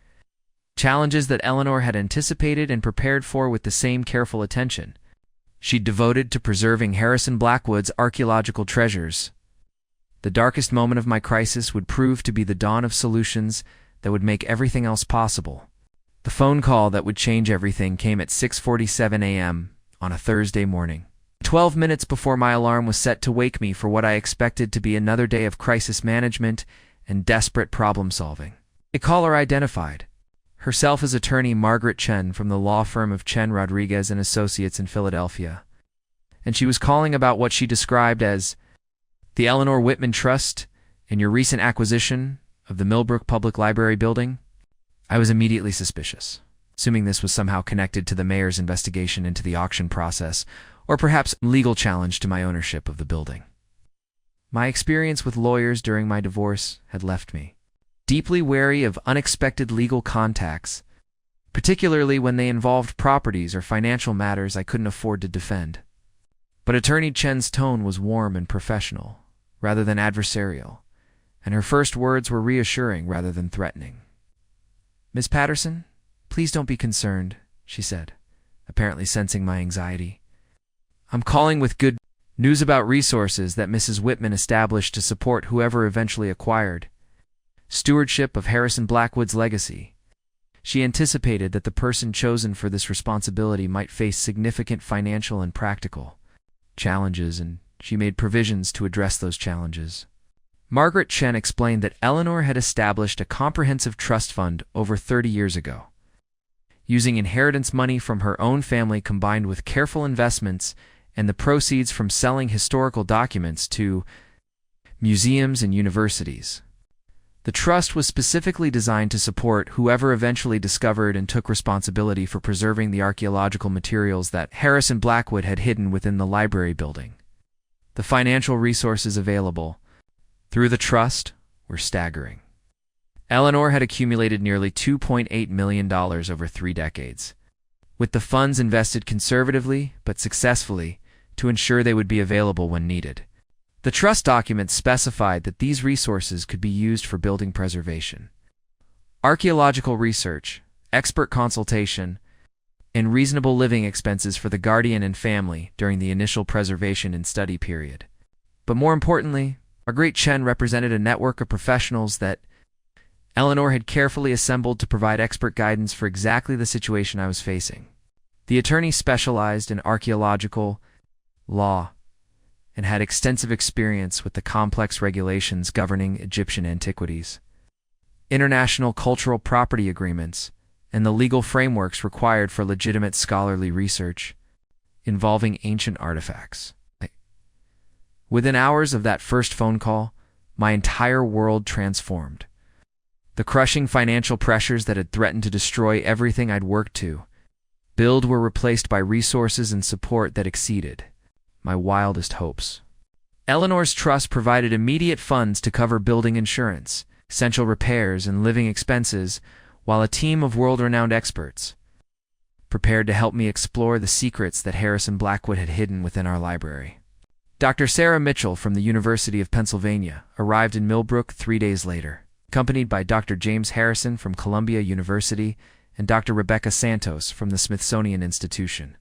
Speaker 1: Challenges that Eleanor had anticipated and prepared for with the same careful attention she'd devoted to preserving Harrison Blackwood's archaeological treasures. The darkest moment of my crisis would prove to be the dawn of solutions that would make everything else possible. The phone call that would change everything came at 6:47 a.m. on a Thursday morning, 12 minutes before my alarm was set to wake me for what I expected to be another day of crisis management and desperate problem-solving. A caller identified herself as attorney Margaret Chen from the law firm of Chen Rodriguez and Associates in Philadelphia, and she was calling about what she described as The Eleanor Whitman Trust and your recent acquisition of the Millbrook Public Library building? I was immediately suspicious, assuming this was somehow connected to the mayor's investigation into the auction process, or perhaps legal challenge to my ownership of the building. My experience with lawyers during my divorce had left me deeply wary of unexpected legal contacts, particularly when they involved properties or financial matters I couldn't afford to defend. But Attorney Chen's tone was warm and professional, rather than adversarial, and her first words were reassuring rather than threatening. "Miss Patterson, please don't be concerned," she said, apparently sensing my anxiety. "I'm calling with good news about resources that Mrs. Whitman established to support whoever eventually acquired stewardship of Harrison Blackwood's legacy. She anticipated that the person chosen for this responsibility might face significant financial and practical challenges, and she made provisions to address those challenges." Margaret Chen explained that Eleanor had established a comprehensive trust fund over 30 years ago, using inheritance money from her own family combined with careful investments and the proceeds from selling historical documents to museums and universities. The trust was specifically designed to support whoever eventually discovered and took responsibility for preserving the archaeological materials that Harrison Blackwood had hidden within the library building. The financial resources available through the trust were staggering. Eleanor had accumulated nearly $2.8 million over 3 decades, with the funds invested conservatively but successfully to ensure they would be available when needed. The trust documents specified that these resources could be used for building preservation, archaeological research, expert consultation, and reasonable living expenses for the guardian and family during the initial preservation and study period. But more importantly, Margaret Chen represented a network of professionals that Eleanor had carefully assembled to provide expert guidance for exactly the situation I was facing. The attorney specialized in archaeological law and had extensive experience with the complex regulations governing Egyptian antiquities, international cultural property agreements, and the legal frameworks required for legitimate scholarly research involving ancient artifacts. Within hours of that first phone call, my entire world transformed. The crushing financial pressures that had threatened to destroy everything I'd worked to build were replaced by resources and support that exceeded my wildest hopes. Eleanor's trust provided immediate funds to cover building insurance, essential repairs, and living expenses, while a team of world-renowned experts prepared to help me explore the secrets that Harrison Blackwood had hidden within our library. Dr. Sarah Mitchell from the University of Pennsylvania arrived in Millbrook 3 days later, accompanied by Dr. James Harrison from Columbia University and Dr. Rebecca Santos from the Smithsonian Institution.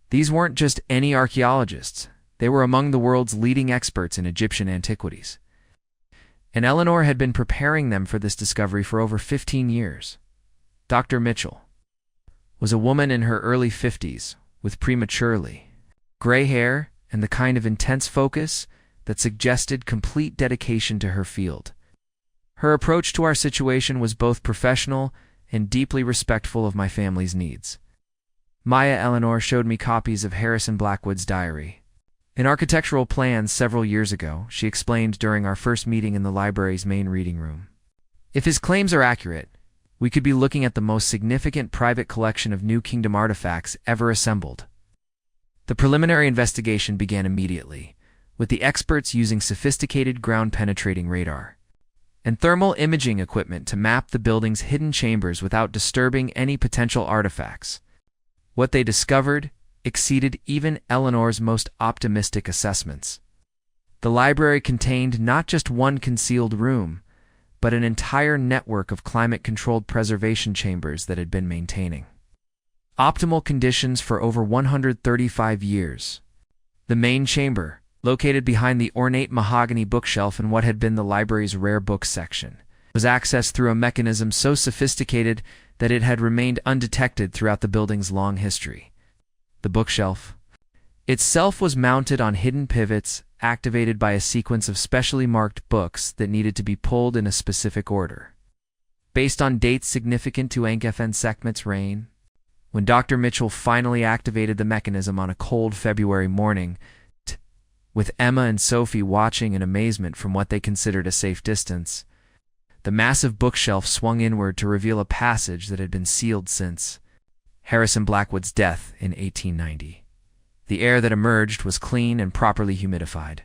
Speaker 1: These weren't just any archaeologists. They were among the world's leading experts in Egyptian antiquities. And Eleanor had been preparing them for this discovery for over 15 years. Dr. Mitchell was a woman in her early 50s with prematurely gray hair and the kind of intense focus that suggested complete dedication to her field. Her approach to our situation was both professional and deeply respectful of my family's needs. Maya Eleanor showed me copies of Harrison Blackwood's diary and architectural plans several years ago, she explained during our first meeting in the library's main reading room. If his claims are accurate, we could be looking at the most significant private collection of New Kingdom artifacts ever assembled. The preliminary investigation began immediately, with the experts using sophisticated ground-penetrating radar and thermal imaging equipment to map the building's hidden chambers without disturbing any potential artifacts. What they discovered exceeded even Eleanor's most optimistic assessments. The library contained not just one concealed room, but an entire network of climate-controlled preservation chambers that had been maintaining optimal conditions for over 135 years. The main chamber, located behind the ornate mahogany bookshelf in what had been the library's rare books section, was accessed through a mechanism so sophisticated that it had remained undetected throughout the building's long history. The bookshelf itself was mounted on hidden pivots activated by a sequence of specially marked books that needed to be pulled in a specific order, based on dates significant to Ankh-ef-en-Sekhmet's reign. When Dr. Mitchell finally activated the mechanism on a cold February morning, With Emma and Sophie watching in amazement from what they considered a safe distance, the massive bookshelf swung inward to reveal a passage that had been sealed since Harrison Blackwood's death in 1890. The air that emerged was clean and properly humidified,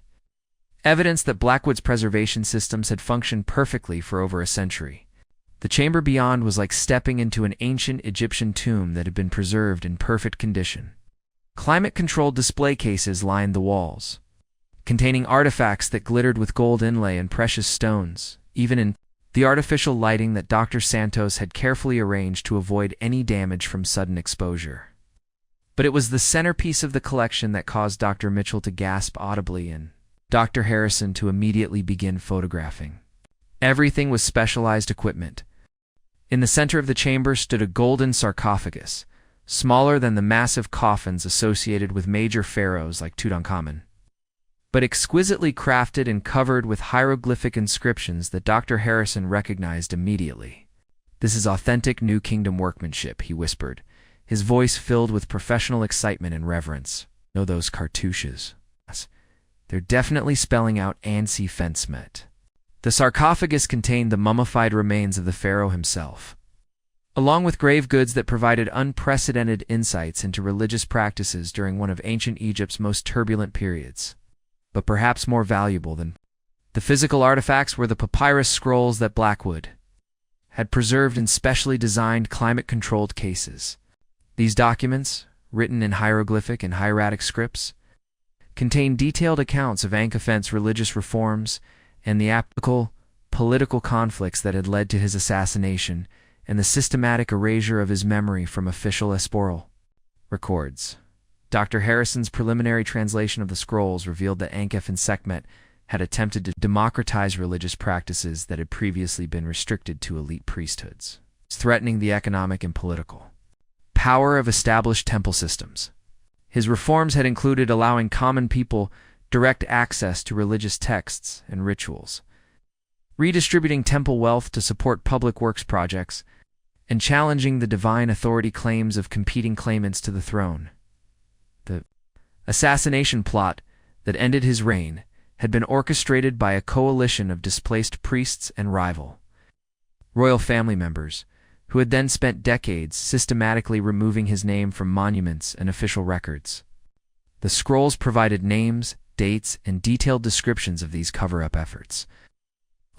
Speaker 1: evidence that Blackwood's preservation systems had functioned perfectly for over a century. The chamber beyond was like stepping into an ancient Egyptian tomb that had been preserved in perfect condition. Climate-controlled display cases lined the walls, containing artifacts that glittered with gold inlay and precious stones, even in the artificial lighting that Dr. Santos had carefully arranged to avoid any damage from sudden exposure. But it was the centerpiece of the collection that caused Dr. Mitchell to gasp audibly and Dr. Harrison to immediately begin photographing. Everything was specialized equipment. In the center of the chamber stood a golden sarcophagus, smaller than the massive coffins associated with major pharaohs like Tutankhamun, but exquisitely crafted and covered with hieroglyphic inscriptions that Dr. Harrison recognized immediately. "This is authentic New Kingdom workmanship," he whispered, his voice filled with professional excitement and reverence. "Know those cartouches? They're definitely spelling out Ankh-ef-en-Sekhmet." The sarcophagus contained the mummified remains of the pharaoh himself, along with grave goods that provided unprecedented insights into religious practices during one of ancient Egypt's most turbulent periods. But perhaps more valuable than the physical artifacts were the papyrus scrolls that Blackwood had preserved in specially designed climate-controlled cases. These documents, written in hieroglyphic and hieratic scripts, contain detailed accounts of Ankh-ef-en's religious reforms and the applicable political conflicts that had led to his assassination and the systematic erasure of his memory from official esporal records. Dr. Harrison's preliminary translation of the scrolls revealed that Ankh-ef-en-Sekhmet had attempted to democratize religious practices that had previously been restricted to elite priesthoods, threatening the economic and political power of established temple systems. His reforms had included allowing common people direct access to religious texts and rituals, redistributing temple wealth to support public works projects, and challenging the divine authority claims of competing claimants to the throne. The assassination plot that ended his reign had been orchestrated by a coalition of displaced priests and rival royal family members, who had then spent decades systematically removing his name from monuments and official records. The scrolls provided names, dates, and detailed descriptions of these cover-up efforts,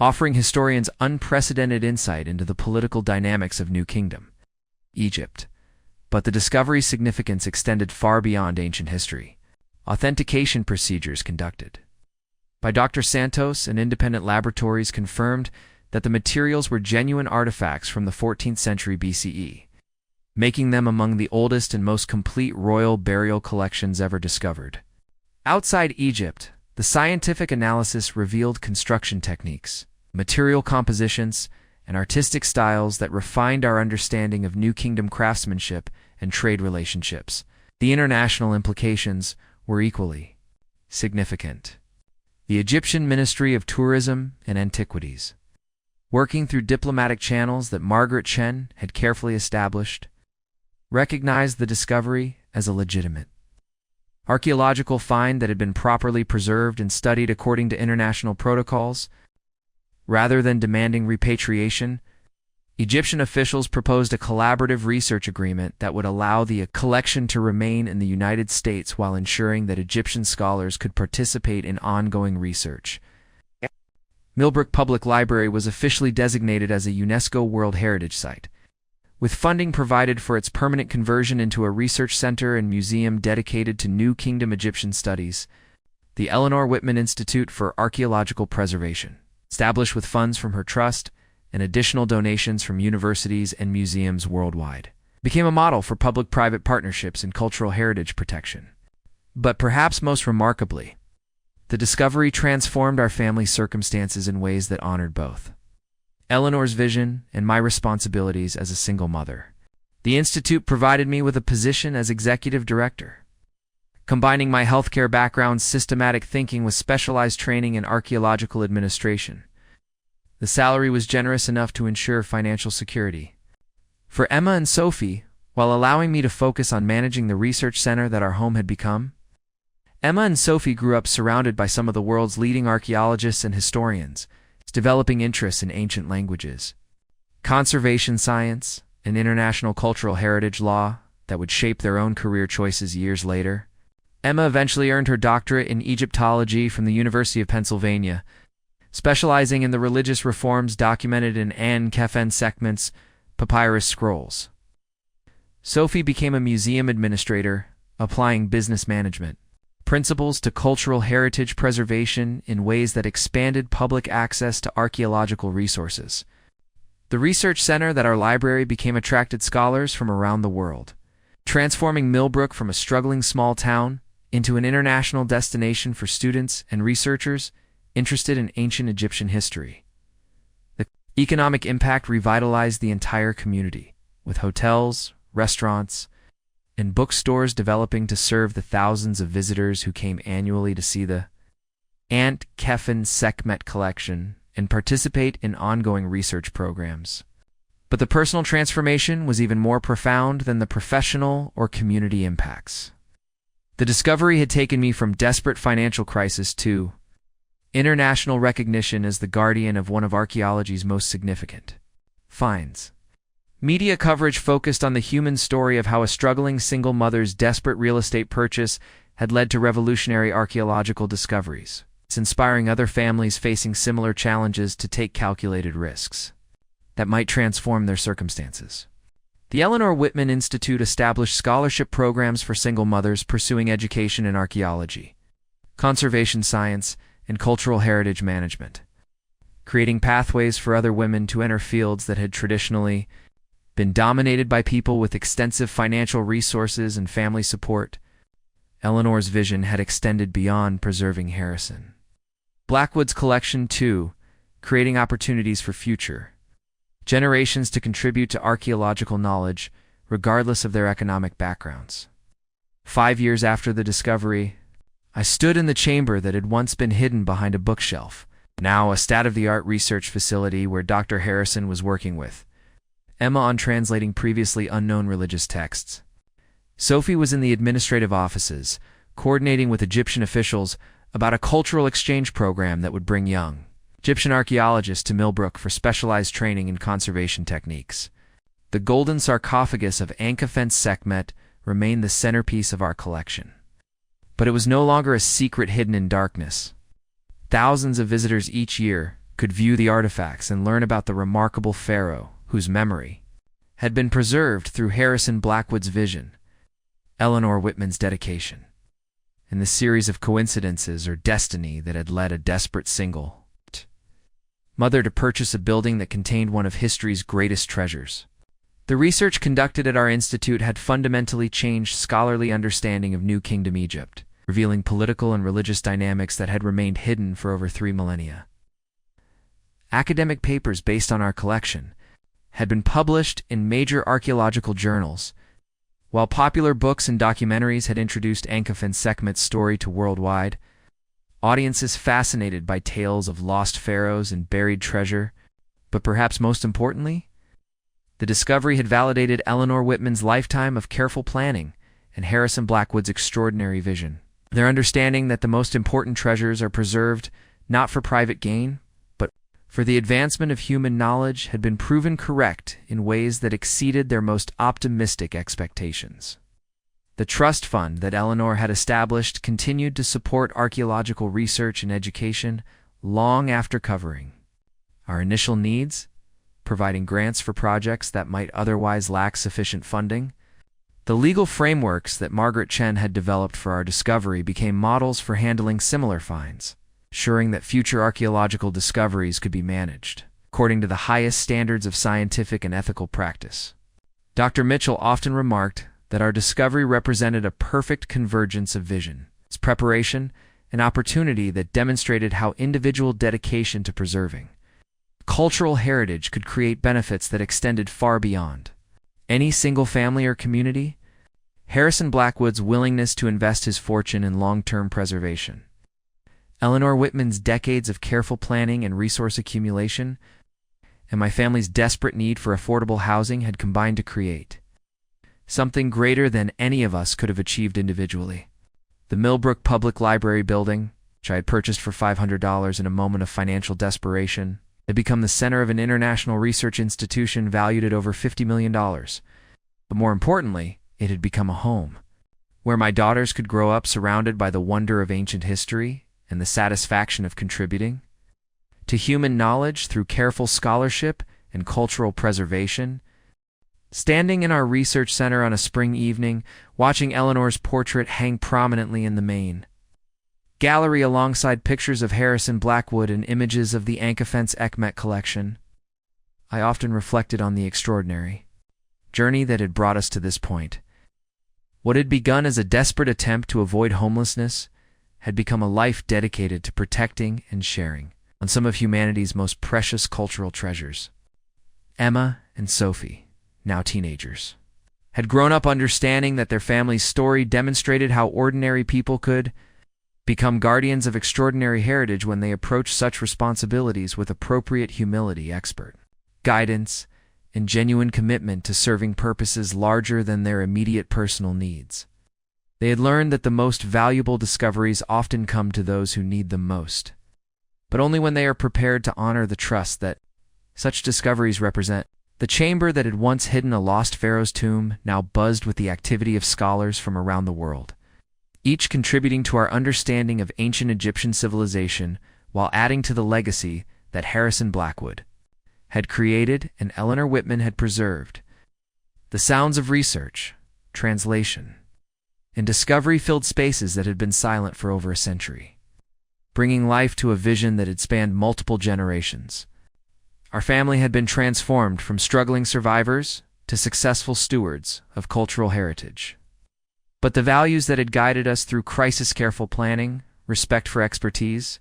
Speaker 1: offering historians unprecedented insight into the political dynamics of New Kingdom, Egypt. But the discovery's significance extended far beyond ancient history. Authentication procedures conducted by Dr. Santos and independent laboratories confirmed that the materials were genuine artifacts from the 14th century BCE, making them among the oldest and most complete royal burial collections ever discovered. Outside Egypt, the scientific analysis revealed construction techniques, material compositions, and artistic styles that refined our understanding of New Kingdom craftsmanship and trade relationships. The international implications were equally significant. The Egyptian Ministry of Tourism and Antiquities, working through diplomatic channels that Margaret Chen had carefully established, recognized the discovery as a legitimate archaeological find that had been properly preserved and studied according to international protocols. Rather than demanding repatriation, Egyptian officials proposed a collaborative research agreement that would allow the collection to remain in the United States while ensuring that Egyptian scholars could participate in ongoing research. Millbrook Public Library was officially designated as a UNESCO World Heritage Site, with funding provided for its permanent conversion into a research center and museum dedicated to New Kingdom Egyptian studies. The Eleanor Whitman Institute for Archaeological Preservation, established with funds from her trust and additional donations from universities and museums worldwide, became a model for public-private partnerships in cultural heritage protection. But perhaps most remarkably, the discovery transformed our family's circumstances in ways that honored both Eleanor's vision and my responsibilities as a single mother. The Institute provided me with a position as executive director, combining my healthcare background's systematic thinking with specialized training in archaeological administration. The salary was generous enough to ensure financial security for Emma and Sophie, while allowing me to focus on managing the research center that our home had become. Emma and Sophie grew up surrounded by some of the world's leading archaeologists and historians, developing interests in ancient languages, conservation science, and international cultural heritage law that would shape their own career choices years later. Emma eventually earned her doctorate in Egyptology from the University of Pennsylvania, specializing in the religious reforms documented in Ankh-ef-en-Sekhmet's papyrus scrolls. Sophie became a museum administrator, applying business management principles to cultural heritage preservation in ways that expanded public access to archaeological resources. The research center that our library became attracted scholars from around the world, transforming Millbrook from a struggling small town into an international destination for students and researchers interested in ancient Egyptian history. The economic impact revitalized the entire community, with hotels, restaurants, and bookstores developing to serve the thousands of visitors who came annually to see the Ankh-ef-en-Sekhmet collection and participate in ongoing research programs. But the personal transformation was even more profound than the professional or community impacts. The discovery had taken me from desperate financial crisis to international recognition as the guardian of one of archaeology's most significant finds. Media coverage focused on the human story of how a struggling single mother's desperate real estate purchase had led to revolutionary archaeological discoveries. It's inspiring other families facing similar challenges to take calculated risks that might transform their circumstances. The Eleanor Whitman Institute established scholarship programs for single mothers pursuing education in archaeology, conservation science, and cultural heritage management, creating pathways for other women to enter fields that had traditionally been dominated by people with extensive financial resources and family support. Eleanor's vision had extended beyond preserving Harrison Blackwood's collection too, creating opportunities for future generations to contribute to archaeological knowledge, regardless of their economic backgrounds. 5 years after the discovery, I stood in the chamber that had once been hidden behind a bookshelf, now a state-of-the-art research facility where Dr. Harrison was working with Emma on translating previously unknown religious texts. Sophie was in the administrative offices, coordinating with Egyptian officials about a cultural exchange program that would bring young Egyptian archaeologists to Millbrook for specialized training in conservation techniques. The golden sarcophagus of Ankh-ef-en-Sekhmet remained the centerpiece of our collection. But it was no longer a secret hidden in darkness. Thousands of visitors each year could view the artifacts and learn about the remarkable pharaoh whose memory had been preserved through Harrison Blackwood's vision, Eleanor Whitman's dedication, and the series of coincidences or destiny that had led a desperate single mother to purchase a building that contained one of history's greatest treasures. The research conducted at our institute had fundamentally changed scholarly understanding of New Kingdom Egypt, revealing political and religious dynamics that had remained hidden for over 3 millennia. Academic papers based on our collection had been published in major archaeological journals, while popular books and documentaries had introduced Ankh-ef-en-Sekhmet's story to worldwide audiences fascinated by tales of lost pharaohs and buried treasure. But perhaps most importantly, the discovery had validated Eleanor Whitman's lifetime of careful planning and Harrison Blackwood's extraordinary vision. Their understanding that the most important treasures are preserved not for private gain, but for the advancement of human knowledge had been proven correct in ways that exceeded their most optimistic expectations. The trust fund that Eleanor had established continued to support archaeological research and education long after covering our initial needs, providing grants for projects that might otherwise lack sufficient funding. The legal frameworks that Margaret Chen had developed for our discovery became models for handling similar finds, ensuring that future archaeological discoveries could be managed according to the highest standards of scientific and ethical practice. Dr. Mitchell often remarked that our discovery represented a perfect convergence of vision, its preparation, and opportunity that demonstrated how individual dedication to preserving cultural heritage could create benefits that extended far beyond any single family or community. Harrison Blackwood's willingness to invest his fortune in long-term preservation, Eleanor Whitman's decades of careful planning and resource accumulation, and my family's desperate need for affordable housing had combined to create something greater than any of us could have achieved individually. The Millbrook Public Library building, which I had purchased for $500 in a moment of financial desperation, had become the center of an international research institution valued at over $50 million. But more importantly, it had become a home, where my daughters could grow up surrounded by the wonder of ancient history and the satisfaction of contributing to human knowledge through careful scholarship and cultural preservation. Standing in our research center on a spring evening, watching Eleanor's portrait hang prominently in the main gallery alongside pictures of Harrison Blackwood and images of the Ankh-ef-en-Sekhmet collection, I often reflected on the extraordinary journey that had brought us to this point. What had begun as a desperate attempt to avoid homelessness had become a life dedicated to protecting and sharing on some of humanity's most precious cultural treasures. Emma and Sophie, now teenagers, had grown up understanding that their family's story demonstrated how ordinary people could become guardians of extraordinary heritage when they approached such responsibilities with appropriate humility, expert guidance, and genuine commitment to serving purposes larger than their immediate personal needs. They had learned that the most valuable discoveries often come to those who need them most, but only when they are prepared to honor the trust that such discoveries represent. The chamber that had once hidden a lost pharaoh's tomb now buzzed with the activity of scholars from around the world, each contributing to our understanding of ancient Egyptian civilization while adding to the legacy that Harrison Blackwood had created and Eleanor Whitman had preserved. The sounds of research, translation, and discovery filled spaces that had been silent for over a century, bringing life to a vision that had spanned multiple generations. Our family had been transformed from struggling survivors to successful stewards of cultural heritage. But the values that had guided us through crisis-careful planning, respect for expertise,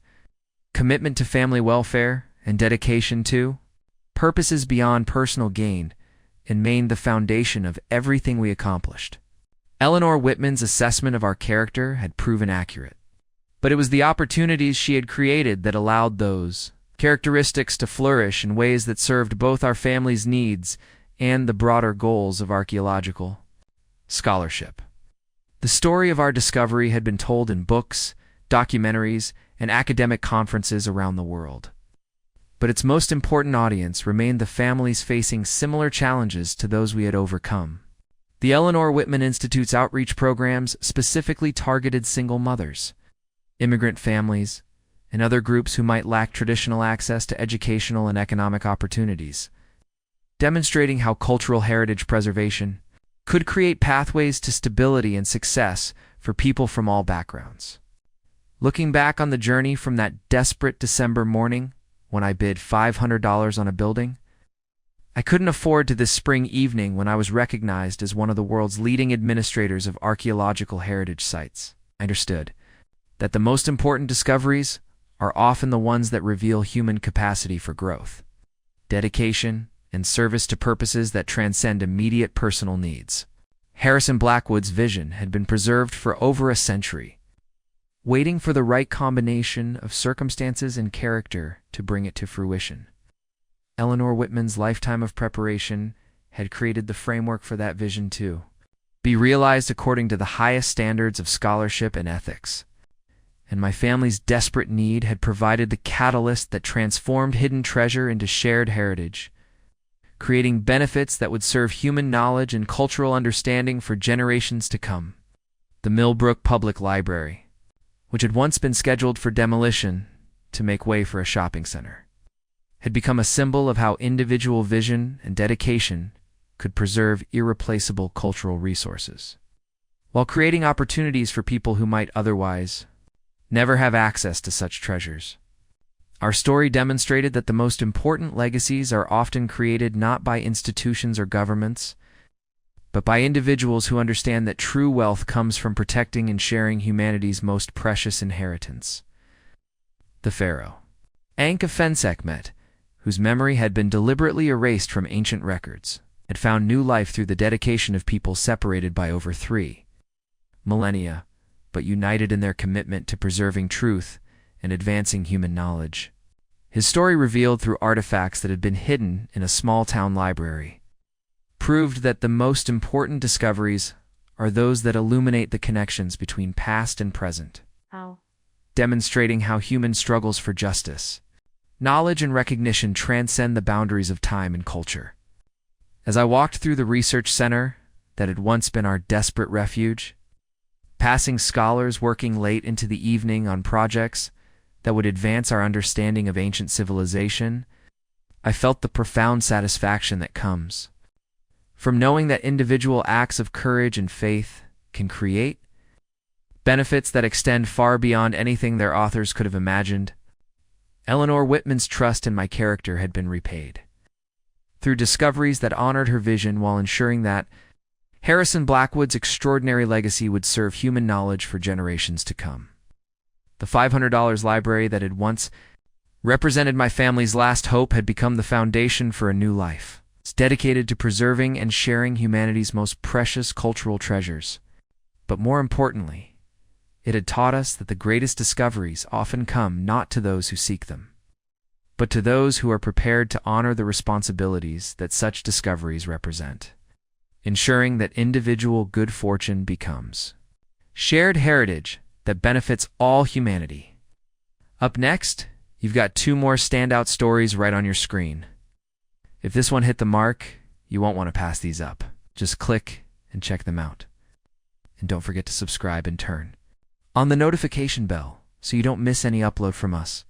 Speaker 1: commitment to family welfare, and dedication to purposes beyond personal gain remained the foundation of everything we accomplished. Eleanor Whitman's assessment of our character had proven accurate, but it was the opportunities she had created that allowed those characteristics to flourish in ways that served both our family's needs and the broader goals of archaeological scholarship. The story of our discovery had been told in books, documentaries, and academic conferences around the world. But its most important audience remained the families facing similar challenges to those we had overcome. The Eleanor Whitman Institute's outreach programs specifically targeted single mothers, immigrant families, and other groups who might lack traditional access to educational and economic opportunities, demonstrating how cultural heritage preservation could create pathways to stability and success for people from all backgrounds. Looking back on the journey from that desperate December morning when I bid $500 on a building, I couldn't afford to this spring evening when I was recognized as one of the world's leading administrators of archaeological heritage sites. I understood that the most important discoveries are often the ones that reveal human capacity for growth, dedication, and service to purposes that transcend immediate personal needs. Harrison Blackwood's vision had been preserved for over a century, waiting for the right combination of circumstances and character to bring it to fruition. Eleanor Whitman's lifetime of preparation had created the framework for that vision to be realized according to the highest standards of scholarship and ethics. And my family's desperate need had provided the catalyst that transformed hidden treasure into shared heritage, creating benefits that would serve human knowledge and cultural understanding for generations to come. The Millbrook Public Library, which had once been scheduled for demolition to make way for a shopping center, had become a symbol of how individual vision and dedication could preserve irreplaceable cultural resources, while creating opportunities for people who might otherwise never have access to such treasures. Our story demonstrated that the most important legacies are often created not by institutions or governments, but by individuals who understand that true wealth comes from protecting and sharing humanity's most precious inheritance. The Pharaoh Ankh-ef-en-Sekhmet, whose memory had been deliberately erased from ancient records, had found new life through the dedication of people separated by over 3 millennia, but united in their commitment to preserving truth and advancing human knowledge. His story, revealed through artifacts that had been hidden in a small-town library, proved that the most important discoveries are those that illuminate the connections between past and present,
Speaker 2: Wow.
Speaker 1: demonstrating how human struggles for justice, knowledge, and recognition transcend the boundaries of time and culture. As I walked through the research center that had once been our desperate refuge, passing scholars working late into the evening on projects that would advance our understanding of ancient civilization, I felt the profound satisfaction that comes from knowing that individual acts of courage and faith can create benefits that extend far beyond anything their authors could have imagined. Eleanor Whitman's trust in my character had been repaid through discoveries that honored her vision while ensuring that Harrison Blackwood's extraordinary legacy would serve human knowledge for generations to come. The $500 library that had once represented my family's last hope had become the foundation for a new life. It's dedicated to preserving and sharing humanity's most precious cultural treasures. But more importantly, it had taught us that the greatest discoveries often come not to those who seek them, but to those who are prepared to honor the responsibilities that such discoveries represent, ensuring that individual good fortune becomes shared heritage that benefits all humanity. Up next, you've got two more standout stories right on your screen. If this one hit the mark, you won't want to pass these up. Just click and check them out. And don't forget to subscribe and turn on the notification bell so you don't miss any upload from us.